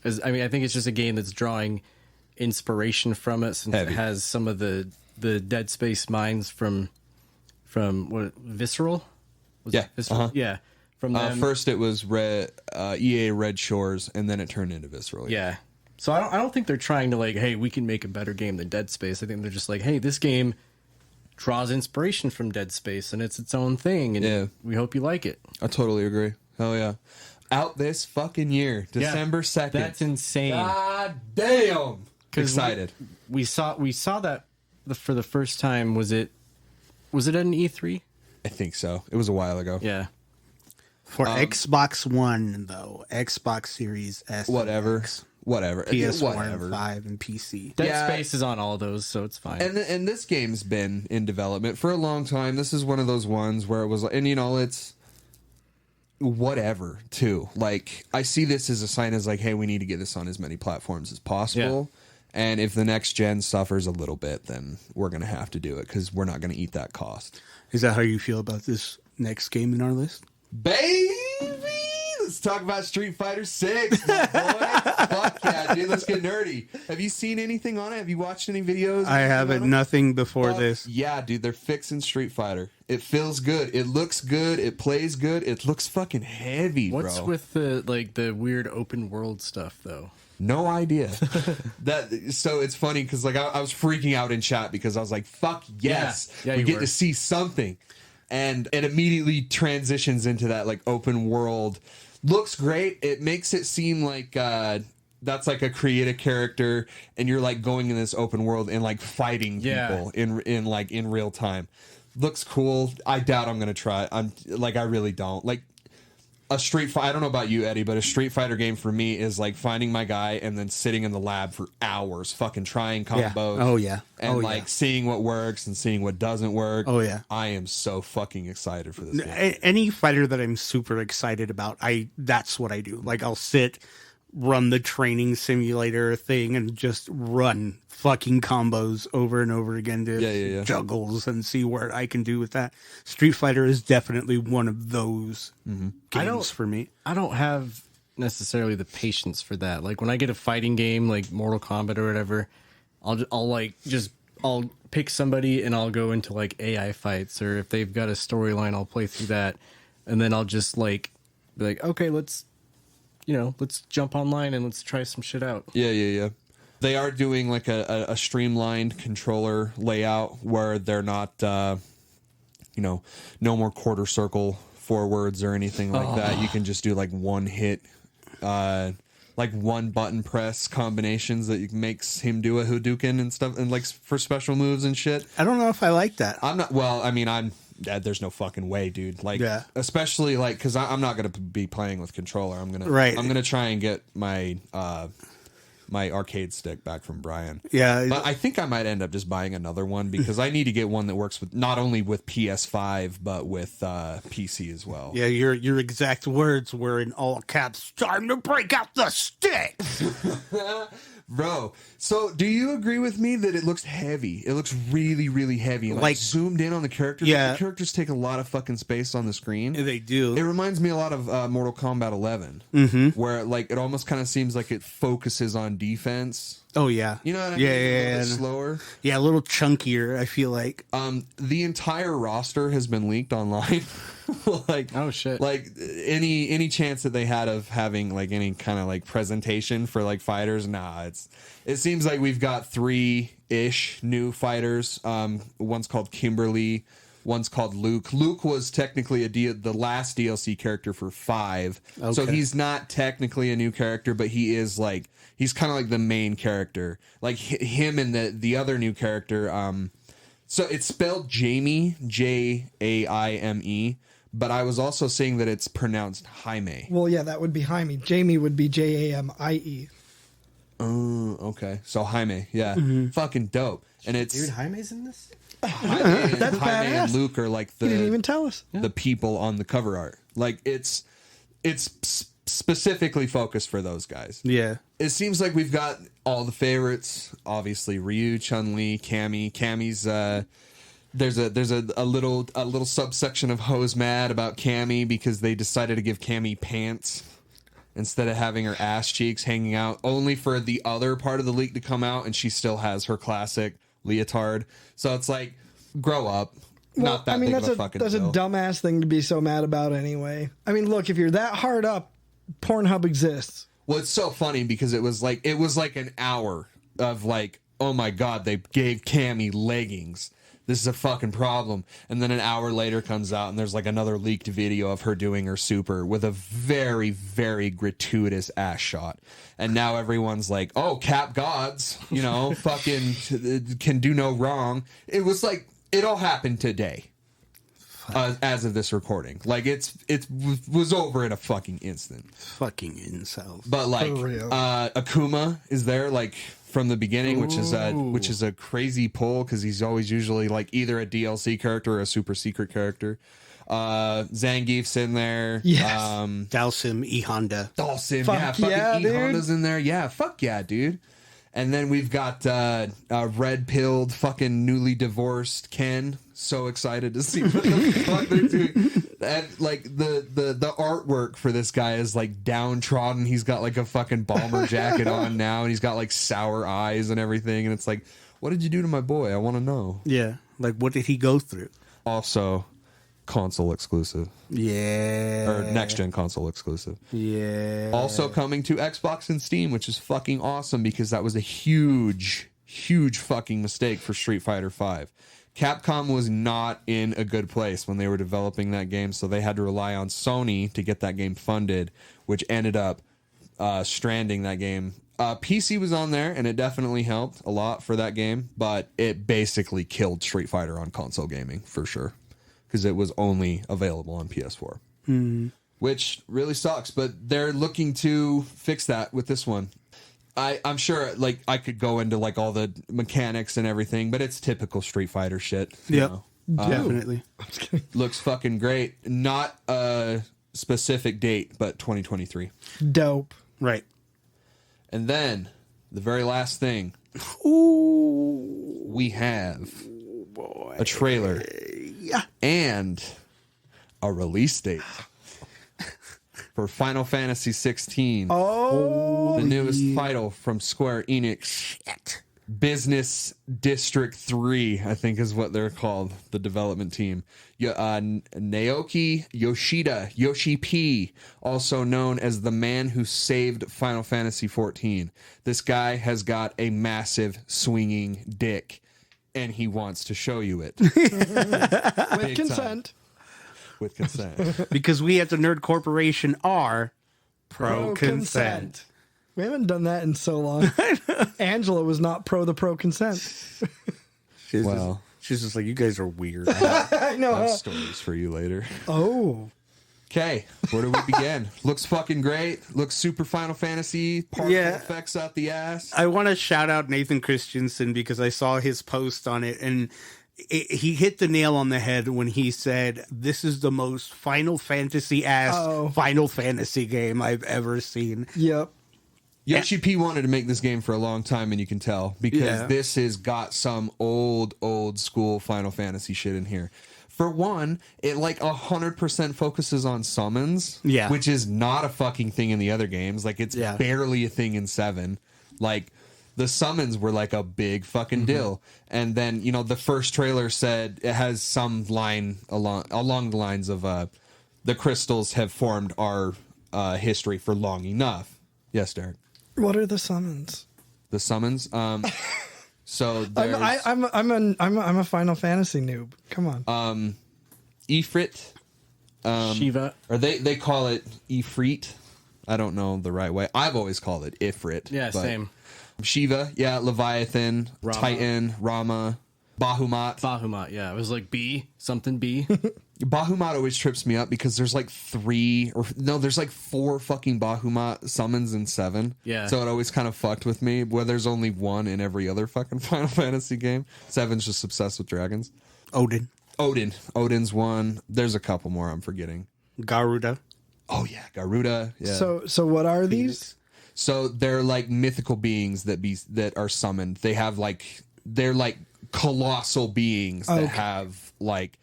I think it's just a game that's drawing inspiration from it, since it has some of the Dead Space minds from what, Visceral? Visceral? Yeah. From them. First it was EA Red Shores, and then it turned into Visceral. Yeah. So I don't think they're trying to like, hey, we can make a better game than Dead Space. I think they're just like, hey, this game draws inspiration from Dead Space, and it's its own thing, and we hope you like it. I totally agree. Hell yeah. Out this fucking year, December 2nd. That's insane. God damn. Excited. We saw that for the first time. Was it at an E3? I think so. It was a while ago. Yeah. For Xbox One, though. Xbox Series S. Whatever. whatever. PS4 Whatever. and 5 and PC. Dead Space is on all those, so it's fine. And this game's been in development for a long time. This is one of those ones where it was, and you know, it's whatever too. Like, I see this as a sign as like, hey, we need to get this on as many platforms as possible. Yeah. And if the next gen suffers a little bit, then we're gonna have to do it because we're not gonna eat that cost. Is that how you feel about this next game in our list? Baby, let's talk about Street Fighter 6, my boy. Fuck yeah, dude, let's get nerdy. Have you seen anything on it? Have you watched any videos? I haven't. Nothing before this. Yeah, dude, they're fixing Street Fighter. It feels good. It looks good. It plays good. It looks fucking heavy, bro. What's with the weird open world stuff though? No idea. So it's funny because like I was freaking out in chat because I was like, "Fuck yes, yeah, we get to see something," and it immediately transitions into that like open world. Looks great. It makes it seem like that's like a creative character, and you're like going in this open world and like fighting people in real time. Looks cool. I doubt I'm gonna try. I really don't like. A Street Fighter, I don't know about you, Eddie, but a Street Fighter game for me is like finding my guy and then sitting in the lab for hours, fucking trying combos. Yeah. Oh, yeah. And seeing what works and seeing what doesn't work. Oh, yeah. I am so fucking excited for this game. Any fighter that I'm super excited about, that's what I do. Like, I'll sit, run the training simulator thing, and just run fucking combos over and over again to juggles and see what I can do with that. Street Fighter is definitely one of those games for me. I don't have necessarily the patience for that. Like when I get a fighting game like Mortal Kombat or whatever, I'll pick somebody and I'll go into like AI fights, or if they've got a storyline, I'll play through that, and then I'll just like be like, okay, let's jump online and let's try some shit out. Yeah. They are doing like a streamlined controller layout where they're not, no more quarter circle forwards or anything like that. You can just do like one hit, like one button press combinations that makes him do a Hadouken and stuff, and like for special moves and shit. I don't know if I like that. I'm not. Well, I mean, there's no fucking way, dude. Like, especially like because I'm not gonna be playing with controller. I'm gonna try and get my my arcade stick back from Brian. Yeah, but I think I might end up just buying another one because I need to get one that works with not only with PS5 but with PC as well. Yeah, your exact words were in all caps. Time to break out the stick. Bro, so do you agree with me that it looks heavy? It looks really, really heavy. Like zoomed in on the characters. Yeah. The characters take a lot of fucking space on the screen. They do. It reminds me a lot of Mortal Kombat 11, where like it almost kind of seems like it focuses on defense. Oh yeah, you know what I mean? A little bit slower. Yeah, a little chunkier. I feel like the entire roster has been leaked online. Like, oh shit! Like any chance that they had of having like any kind of like presentation for like fighters, it seems like we've got 3-ish new fighters. One's called Kimberly. One's called Luke. Luke was technically the last DLC character for 5, so he's not technically a new character, but he is like he's kind of like the main character, like him and the other new character. So it's spelled Jamie, Jaime, but I was also saying that it's pronounced Jaime. Well, yeah, that would be Jaime. Jamie would be Jamie. Oh, okay. So Jaime, yeah, fucking dope. And it's dude, Jaime's in this. That's Jaime badass. and Luke are like He didn't even tell us. the people on the cover art. Like it's specifically focused for those guys. Yeah. It seems like we've got all the favorites. Obviously, Ryu, Chun-Li, Cammy. Cammy's there's a little subsection of hoes mad about Cammy because they decided to give Cammy pants instead of having her ass cheeks hanging out, only for the other part of the leak to come out, and she still has her classic leotard. So it's like, grow up. Well, Not that big of a fucking that's deal. a dumbass thing to be so mad about anyway. I mean, look, if you're that hard up, Pornhub exists. Well, it's so funny because it was like an hour of like, oh my god, they gave Cammy leggings. This is a fucking problem. And then an hour later comes out and there's like another leaked video of her doing her super with a very, very gratuitous ass shot. And now everyone's like, oh, Cap Gods, fucking can do no wrong. It was like, it all happened today. as of this recording. Like it was over in a fucking instant. Fucking incels. But like For real. Akuma is there like from the beginning, which is a crazy pull because he's always usually like either a DLC character or a super secret character. Zangief's in there. Yes. Dalsim, E Honda. Dalsim, Fuck yeah, fucking yeah, dude. E-Honda's in there. Yeah, fuck yeah, dude. And then we've got red-pilled, fucking newly divorced Ken. So excited to see what the fuck they're doing. And like the artwork for this guy is like downtrodden. He's got like a fucking bomber jacket on now, and he's got like sour eyes and everything. And it's like, what did you do to my boy? I want to know. Yeah. Like, what did he go through? Also, console exclusive. Yeah. Or next-gen console exclusive. Yeah. Also coming to Xbox and Steam, which is fucking awesome because that was a huge fucking mistake for Street Fighter V. Capcom was not in a good place when they were developing that game, so they had to rely on Sony to get that game funded, which ended up stranding that game. PC was on there, and it definitely helped a lot for that game, but it basically killed Street Fighter on console gaming, for sure, because it was only available on PS4. Which really sucks, but they're looking to fix that with this one. I'm sure, like, I could go into, like, all the mechanics and everything, but it's typical Street Fighter shit. Yep. Definitely. Looks fucking great. Not a specific date, but 2023. Dope. Right. And then, the very last thing. Ooh. We have a trailer and a release date for Final Fantasy 16. Oh, The newest title from Square Enix. Business District 3, I think is what they're called, the development team. Naoki Yoshi P, also known as the man who saved Final Fantasy 14. This guy has got a massive swinging dick, and he wants to show you it. with consent. With consent. Because we at the Nerd Corporation are pro-consent. We haven't done that in so long. Angela was not pro consent. She's just like, you guys are weird. I know. I have stories for you later. Oh. Okay, where do we begin? Looks fucking great. Looks super Final Fantasy. Particle effects out the ass. I want to shout out Nathan Christensen because I saw his post on it, and he hit the nail on the head when he said, this is the most Final Fantasy-ass Final Fantasy game I've ever seen. Yep. Yoshi P wanted to make this game for a long time, and you can tell, because this has got some old school Final Fantasy shit in here. For one, it like 100% focuses on summons, which is not a fucking thing in the other games. Like, it's barely a thing in 7. Like, the summons were like a big fucking deal. And then, you know, the first trailer said it has some line along the lines of the crystals have formed our history for long enough. Yes, Derek. What are the summons? The summons. So there's I'm a Final Fantasy noob. Come on. Ifrit. Shiva. Or they call it Ifrit. I don't know the right way. I've always called it Ifrit. Yeah, same. Shiva, Leviathan, Rama. Titan, Rama, Bahamut. Bahamut, yeah. It was like B, something B. Bahamut always trips me up because there's like 4 fucking Bahamut summons in 7. Yeah. So it always kind of fucked with me where there's only one in every other fucking Final Fantasy game. 7's just obsessed with dragons. Odin's one. There's a couple more I'm forgetting. Garuda. Oh yeah, Garuda. Yeah. So what are these? So they're like mythical beings that are summoned. They're like colossal beings that have like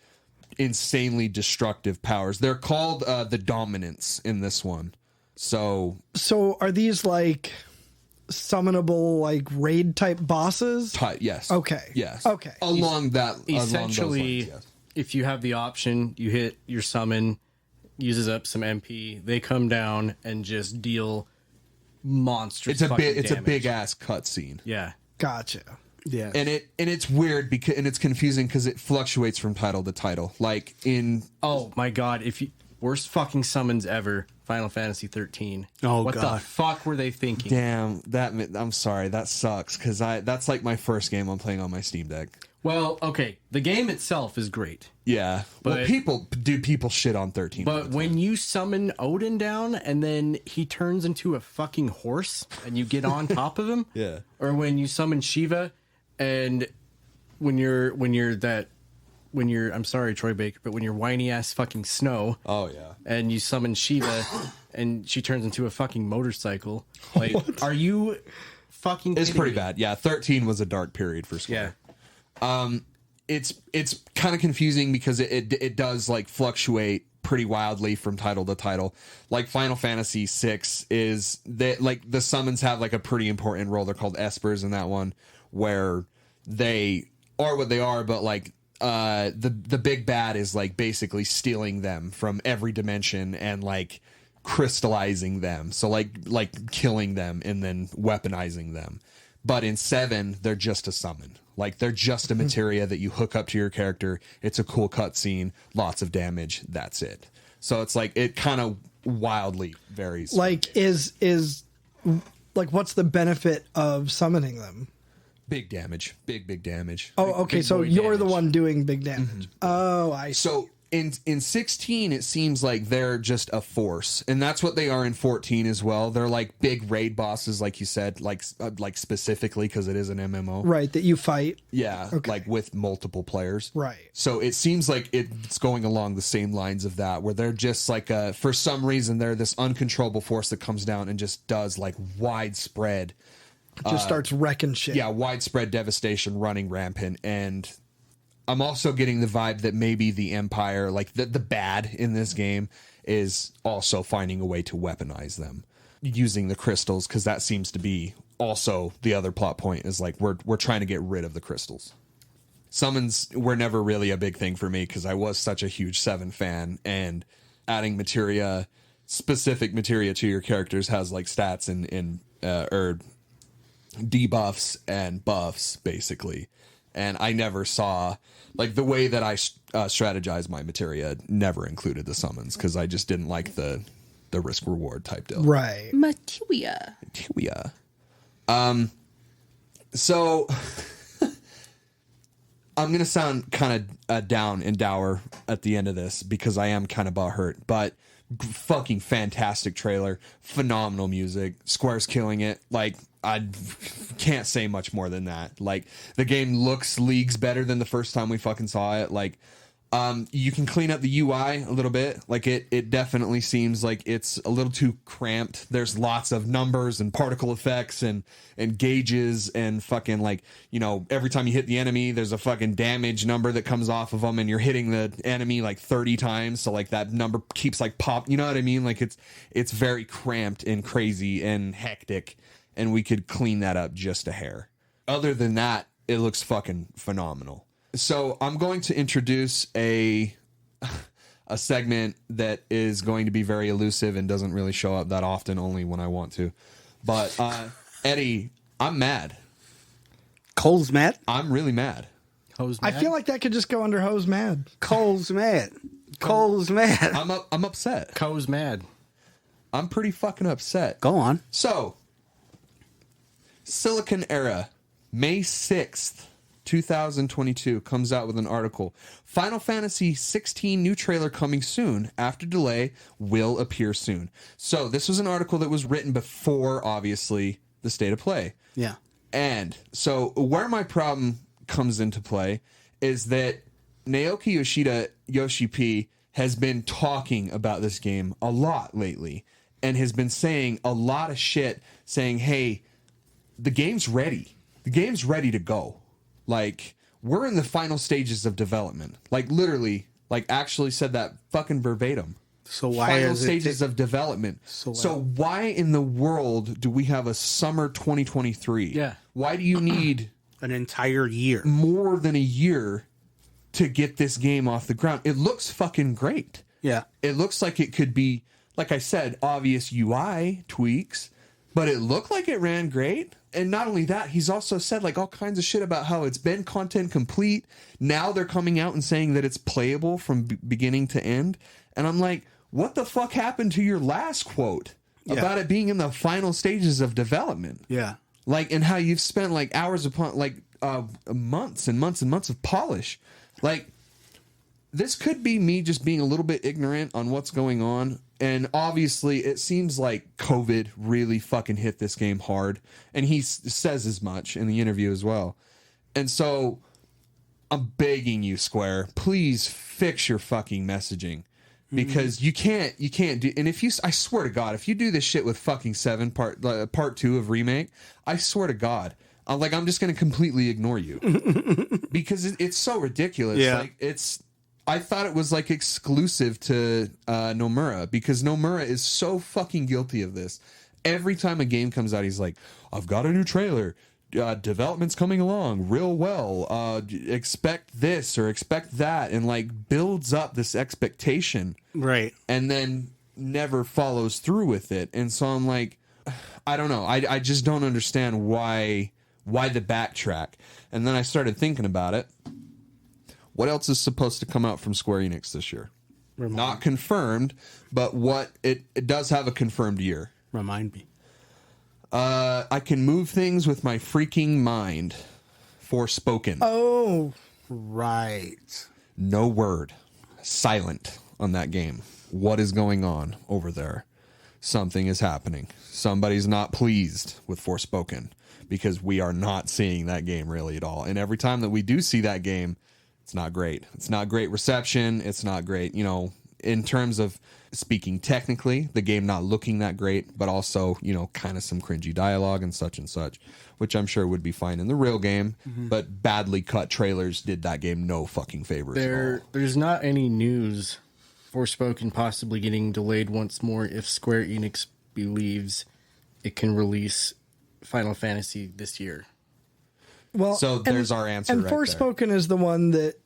insanely destructive powers. They're called the Dominants in this one. So are these like summonable like raid type bosses? Yes. Okay. Yes. Okay. Along Essentially, along those lines, yes. If you have the option, you hit your summon, uses up some MP, they come down and just deal monstrous damage. It's a big ass cutscene. Yeah. Gotcha. Yeah. And it's weird because it's confusing because it fluctuates from title to title. Like in my god, worst fucking summons ever, Final Fantasy 13. Oh, what God. the fuck were they thinking? damn, I'm sorry, that sucks because that's like my first game I'm playing on my Steam Deck. Well, okay, the game itself is great. Yeah. Well, But- people shit on 13. all But the time. when you summon Odin down and then he turns into a fucking horse and you get on top of him, Yeah. or when you summon Shiva and when you're I'm sorry, Troy Baker, but when you're whiny ass fucking Snow, Oh yeah. and you summon Shiva and she turns into a fucking motorcycle, like, are you fucking? It's kidding pretty me? bad. Yeah, 13 was a dark period for Square. Yeah. It's kind of confusing because it does like fluctuate pretty wildly from title to title. Like Final Fantasy VI is that like the summons have like a pretty important role. They're called espers in that one, where they are what they are, but like the big bad is like basically stealing them from every dimension and like crystallizing them. So like killing them and then weaponizing them. But in 7, they're just a summon. Like, they're just a materia that you hook up to your character. It's a cool cutscene, lots of damage. That's it. So it's like, it kind of wildly varies. Like, is like, what's the benefit of summoning them? Big damage. Big damage. Oh, okay. big So boy you're the damage. one doing big damage. Oh, I see. So in 16, it seems like they're just a force, and that's what they are in 14 as well. They're like big raid bosses, like you said, like specifically because it is an MMO, Right, that you fight. Yeah, Okay. like with multiple players, Right. So it seems like it's going along the same lines of that, where they're just like for some reason they're this uncontrollable force that comes down and just does like widespread, Just starts wrecking shit. yeah, widespread devastation, running rampant. And I'm also getting the vibe that maybe the Empire, like the bad in this game, is also finding a way to weaponize them using the crystals, because that seems to be also the other plot point, is like we're trying to get rid of the crystals. Summons were never really a big thing for me because I was such a huge 7 fan, and adding materia, specific materia to your characters has like stats and or debuffs and buffs basically. And I never saw, like, the way that I strategized my materia never included the summons because I just didn't like the risk reward type deal. Right. Materia. Yeah. So I'm gonna sound kind of down and dour at the end of this because I am kind of butthurt, but fucking fantastic trailer, phenomenal music, Square's killing it. Like, I can't say much more than that. Like, the game looks leagues better than the first time we fucking saw it. Like, you can clean up the UI a little bit. Like, it definitely seems like it's a little too cramped. There's lots of numbers and particle effects and gauges and fucking, like, you know, every time you hit the enemy, there's a fucking damage number that comes off of them, and you're hitting the enemy like 30 times. So like that number keeps like pop. You know what I mean? Like, it's very cramped and crazy and hectic, and we could clean that up just a hair. Other than that, it looks fucking phenomenal. So I'm going to introduce a segment that is going to be very elusive and doesn't really show up that often, only when I want to. But Eddie, I'm mad. Cole's mad. I'm really mad. Hose I mad? feel like that could just go under hose mad. Cole's mad. Cole's mad. I'm upset. Co's mad. I'm pretty fucking upset. Go on. So, Silicon Era, May 6th, 2022, comes out with an article. Final Fantasy 16 new trailer coming soon. After delay, will appear soon. So, this was an article that was written before, obviously, the state of play. Yeah. And so where my problem comes into play is that Naoki Yoshida, Yoshi P, has been talking about this game a lot lately and has been saying a lot of shit, saying, hey, the game's ready. The game's ready to go. Like, we're in the final stages of development. Like, literally, like, actually said that fucking verbatim. So why Final is it stages of development. So why in the world do we have a summer 2023? Yeah. Why do you need an entire year? more than a year to get this game off the ground? It looks fucking great. Yeah. It looks like it could be, like I said, obvious UI tweaks, but it looked like it ran great. And not only that, he's also said like all kinds of shit about how it's been content complete. Now they're coming out and saying that it's playable from beginning to end. And I'm like, what the fuck happened to your last quote about it being in the final stages of development? Yeah. Like, and how you've spent like hours upon, like, months and months and months of polish. Like, this could be me just being a little bit ignorant on what's going on. And obviously, it seems like COVID really fucking hit this game hard. And he says as much in the interview as well. And so, I'm begging you, Square, please fix your fucking messaging. Because you can't do, and if you, I swear to God, if you do this shit with fucking 7 part 2 of Remake, I swear to God, I'm just going to completely ignore you. Because it's so ridiculous. Yeah. Like, I thought it was like exclusive to Nomura, because Nomura is so fucking guilty of this. Every time a game comes out, he's like, I've got a new trailer. Development's coming along real well. Expect this or expect that, and like builds up this expectation. Right. And then never follows through with it. And so I'm like, I don't know. I just don't understand why the backtrack. And then I started thinking about it. What else is supposed to come out from Square Enix this year? Not confirmed, but what it does have a confirmed year. Remind me. I can move things with my freaking mind. Forspoken. Oh, Right. No word. Silent on that game. What is going on over there? Something is happening. Somebody's not pleased with Forspoken, because we are not seeing that game really at all. And every time that we do see that game, it's not great. It's not great reception. It's not great, in terms of speaking technically, the game not looking that great, but also, kind of some cringy dialogue and such, which I'm sure would be fine in the real game. But badly cut trailers did that game no fucking favors at all. There's not any news Forspoken possibly getting delayed once more if Square Enix believes it can release Final Fantasy this year. well, So there's our answer And right there. Forspoken is the one that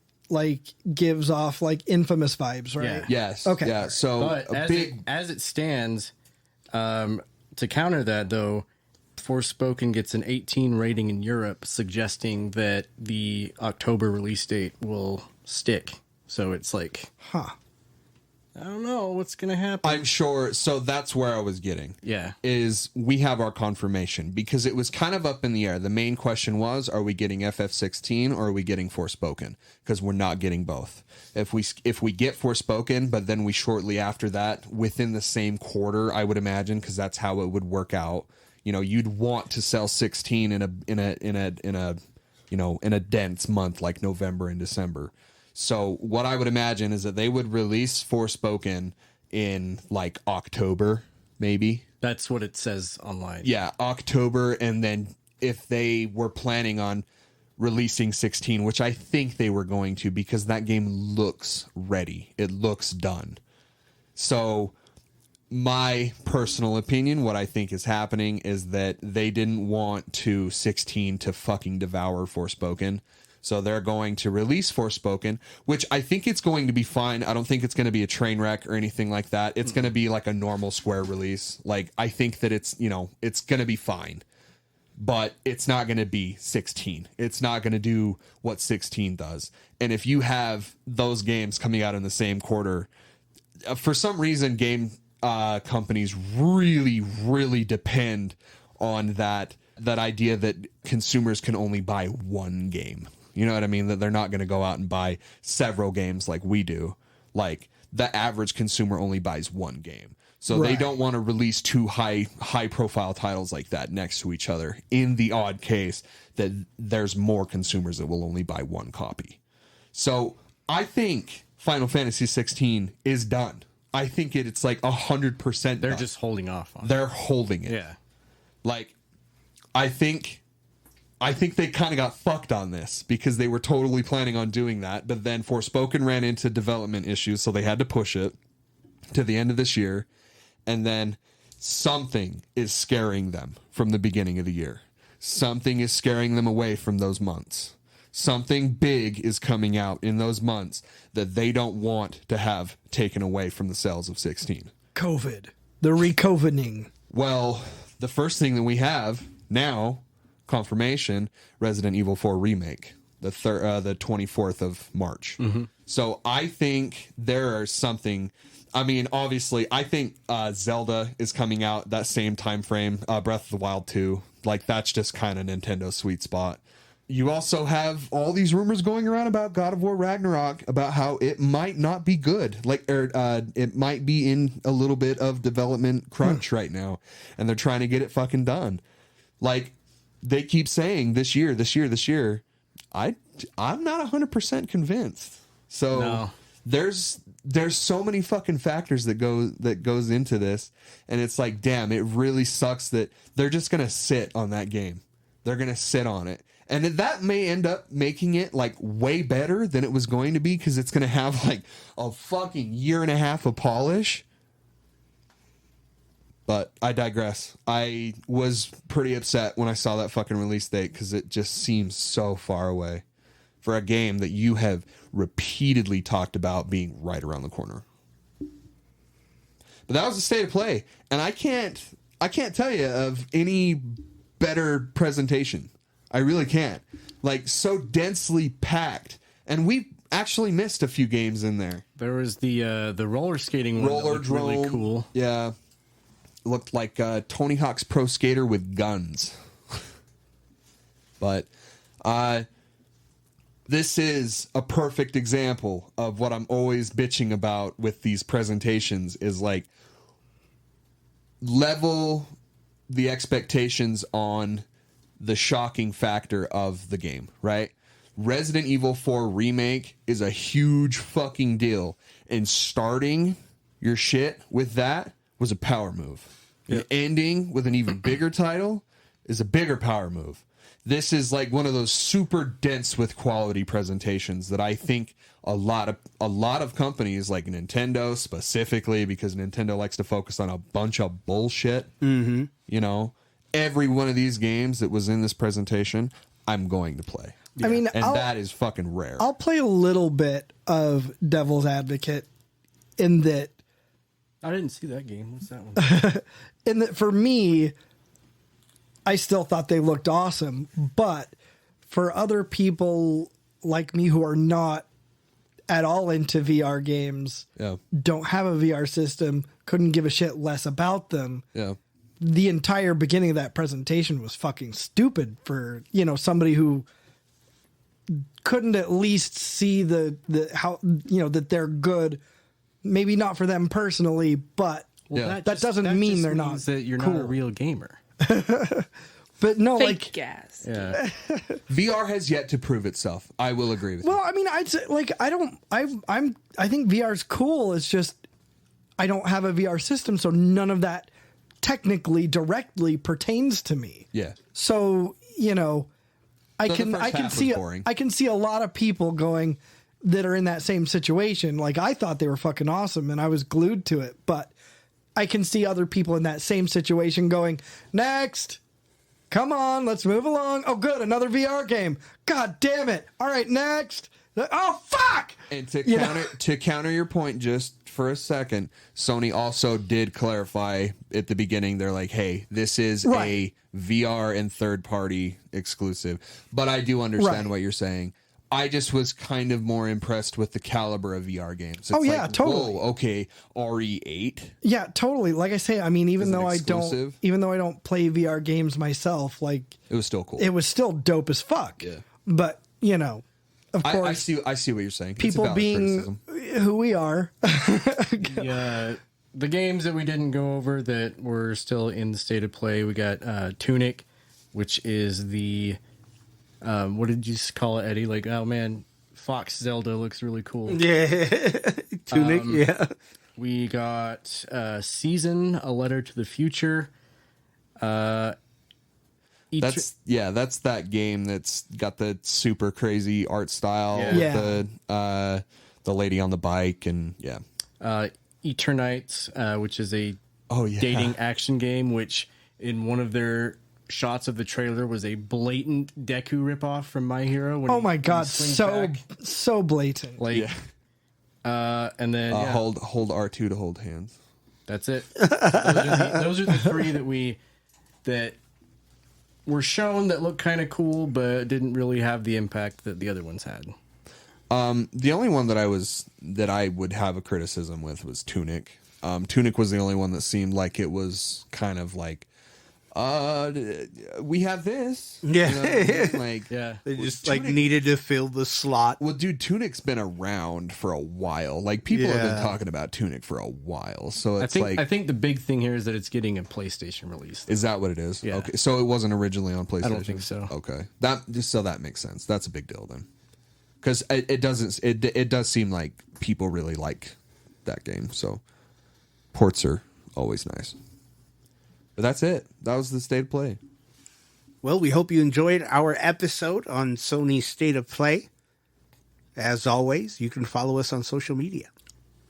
gives off Infamous vibes, right? Yeah. Yes. Okay. Yeah. So But as it stands, to counter that though, Forspoken gets an 18 rating in Europe, suggesting that the October release date will stick. So it's like, I don't know what's going to happen. I'm sure. So that's where I was getting. Yeah. Is we have our confirmation, because it was kind of up in the air. The main question was, are we getting FF16 or are we getting Forspoken? Because we're not getting both. If we get Forspoken, but then we shortly after that, within the same quarter, I would imagine, because that's how it would work out. You'd want to sell 16 in a dense month like November and December. So what I would imagine is that they would release Forspoken in October, maybe. That's what it says online. Yeah, October. And then if they were planning on releasing 16, which I think they were going to, because that game looks ready. It looks done. So my personal opinion, what I think is happening is that they didn't want 16 to fucking devour Forspoken. So they're going to release Forspoken, which I think it's going to be fine. I don't think it's going to be a train wreck or anything like that. It's going to be like a normal Square release. I think that it's going to be fine. But it's not going to be 16. It's not going to do what 16 does. And if you have those games coming out in the same quarter, for some reason, game companies really, really depend on that idea that consumers can only buy one game. You know what I mean? That they're not going to go out and buy several games like we do. The average consumer only buys one game. So They don't want to release two high profile titles like that next to each other in the odd case that there's more consumers that will only buy one copy. So I think Final Fantasy 16 is done. I think it's 100% They're done. just holding off on it. They're holding it. Yeah. I think they kind of got fucked on this, because they were totally planning on doing that, but then Forspoken ran into development issues, so they had to push it to the end of this year. And then something is scaring them from the beginning of the year. Something is scaring them away from those months. Something big is coming out in those months that they don't want to have taken away from the sales of 16. COVID. The recovening. Well, the first thing that we have now, confirmation, Resident Evil 4 Remake, the 24th of March. So I think there are something... I mean, obviously, I think Zelda is coming out that same time frame. Breath of the Wild 2. That's just kind of Nintendo's sweet spot. you also have all these rumors going around about God of War Ragnarok, about how it might not be good. It might be in a little bit of development crunch right now, and they're trying to get it fucking done. Like, they keep saying this year. I'm not 100% convinced. So No. there's so many fucking factors that goes into this, and it's like, damn, it really sucks that they're just gonna sit on that game. They're gonna sit on it, and that may end up making it like way better than it was going to be, because it's gonna have like a fucking year and a half of polish. But I digress. I was pretty upset when I saw that fucking release date, because it just seems so far away for a game that you have repeatedly talked about being right around the corner. But that was the state of play, and I can't tell you of any better presentation. I really can't. Like, so densely packed, and we actually missed a few games in there. There was the roller skating one that looked really cool. Yeah. Looked like Tony Hawk's Pro Skater with guns. But this is a perfect example of what I'm always bitching about with these presentations, is like, level the expectations on the shocking factor of the game, right? Resident Evil 4 Remake is a huge fucking deal, and starting your shit with that was a power move. And ending with an even bigger title is a bigger power move. This is like one of those super dense with quality presentations that I think a lot of companies, like Nintendo specifically, because Nintendo likes to focus on a bunch of bullshit. Mm-hmm. You know, every one of these games that was in this presentation, I'm going to play. I mean, that is fucking rare. I'll play a little bit of Devil's Advocate in that. I didn't see that game. What's that one? In that, for me, I still thought they looked awesome, but for other people like me who are not at all into VR games, don't have a VR system, couldn't give a shit less about them. Yeah. The entire beginning of that presentation was fucking stupid for, somebody who couldn't at least see the how, that they're good. Maybe not for them personally, but that doesn't mean they're not. That you're cool. not a real gamer. But no, Fake gas. Yeah. VR has yet to prove itself. I will agree with you. Well, I mean, I'd say, I think VR's cool. It's just I don't have a VR system, so none of that technically directly pertains to me. Yeah. So, I can see a lot of people going that are in that same situation. Like, I thought they were fucking awesome and I was glued to it, but I can see other people in that same situation going, next, come on, let's move along. Oh, good, another VR game. God damn it. All right, next. Oh, fuck! And to counter your point just for a second, Sony also did clarify at the beginning, they're like, hey, this is a VR and third-party exclusive. But I do understand what you're saying. I just was kind of more impressed with the caliber of VR games. It's totally. Whoa, okay, RE8. Yeah, totally. Like I say, I mean, even though I don't play VR games myself, like, it was still cool. It was still dope as fuck. Yeah. But of course, I see what you're saying. People being who we are. The games that we didn't go over that were still in the state of play, we got Tunic, which is the what did you call it, Eddie? Like, oh man, Fox Zelda looks really cool. Yeah. Tunic, yeah. We got Season, A Letter to the Future. That's that game that's got the super crazy art style with the lady on the bike, and Eternites, which is a dating action game, which in one of their shots of the trailer was a blatant Deku ripoff from My Hero. Oh my god, so blatant. Like, and then hold R2 to hold hands. That's it. Those are the three that were shown that looked kind of cool, but didn't really have the impact that the other ones had. The only one that I would have a criticism with was Tunic. Tunic was the only one that seemed like it was kind of like We have this. Yeah. You know what I mean? Like, Yeah. They just like needed to fill the slot. well, dude, Tunic's been around for a while. Like, people have been Yeah. talking about Tunic for a while. So it's I think the big thing here is that it's getting a PlayStation release. is that what it is? Yeah. Okay. So it wasn't originally on PlayStation? I don't think so. Okay. That makes sense. That's a big deal then. Because it does seem like people really like that game. So ports are always nice. But that's it. That was the State of Play. Well, we hope you enjoyed our episode on Sony's State of Play. As always, you can follow us on social media.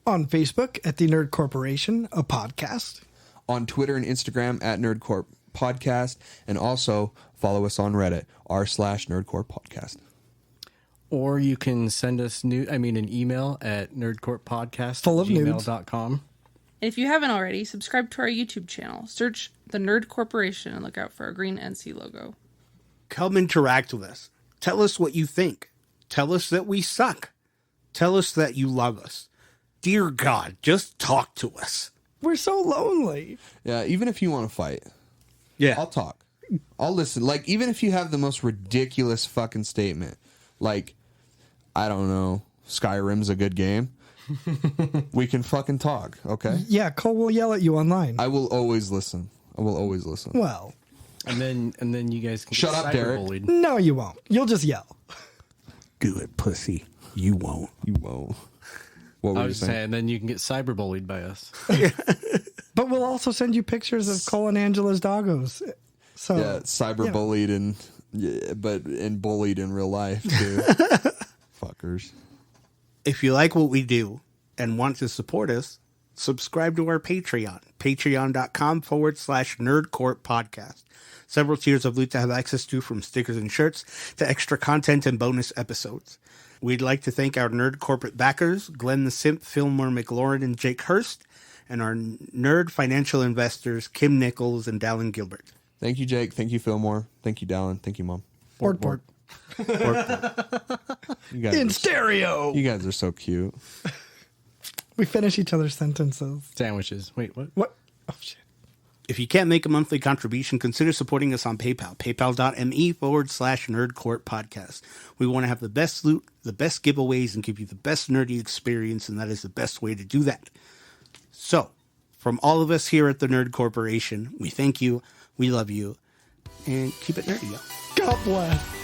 On Facebook at the Nerd Corporation, a podcast. On Twitter and Instagram at NerdCorp Podcast. And also follow us on Reddit, r/NerdCorp Podcast. Or you can send us an email at nerdcorppodcast Full of nudes. gmail.com. And if you haven't already, subscribe to our YouTube channel. Search The Nerd Corporation and look out for our green NC logo. Come interact with us. Tell us what you think. Tell us that we suck. Tell us that you love us. Dear God, just talk to us. We're so lonely. Yeah, even if you want to fight, Yeah. I'll talk. I'll listen. Like, even if you have the most ridiculous fucking statement, like, I don't know, Skyrim's a good game, we can fucking talk, okay? Yeah, Cole will yell at you online. I will always listen. Well, And then you guys can Shut get up, Derek. cyberbullied. no, you won't. You'll just yell. Do it, pussy. You won't. You won't. What were I you was saying? saying, then you can get cyberbullied by us. But we'll also send you pictures of Cole and Angela's doggos. So Yeah, cyberbullied and bullied in real life, too. Fuckers. If you like what we do and want to support us, subscribe to our Patreon, patreon.com/nerdcorp podcast. Several tiers of loot to have access to, from stickers and shirts to extra content and bonus episodes. We'd like to thank our nerd corporate backers, Glenn the Simp, Fillmore McLaurin, and Jake Hurst, and our nerd financial investors, Kim Nichols and Dallin Gilbert. Thank you, Jake. Thank you, Fillmore. Thank you, Dallin. Thank you, Mom. Port. You guys In are, stereo. you guys are so cute. We finish each other's sentences. Sandwiches. Wait, what? What? Oh, shit. If you can't make a monthly contribution, consider supporting us on PayPal, paypal.me/nerdcorp podcast. We want to have the best loot, the best giveaways, and give you the best nerdy experience, and that is the best way to do that. So, from all of us here at the Nerd Corporation, we thank you, we love you, and keep it nerdy, y'all. God bless.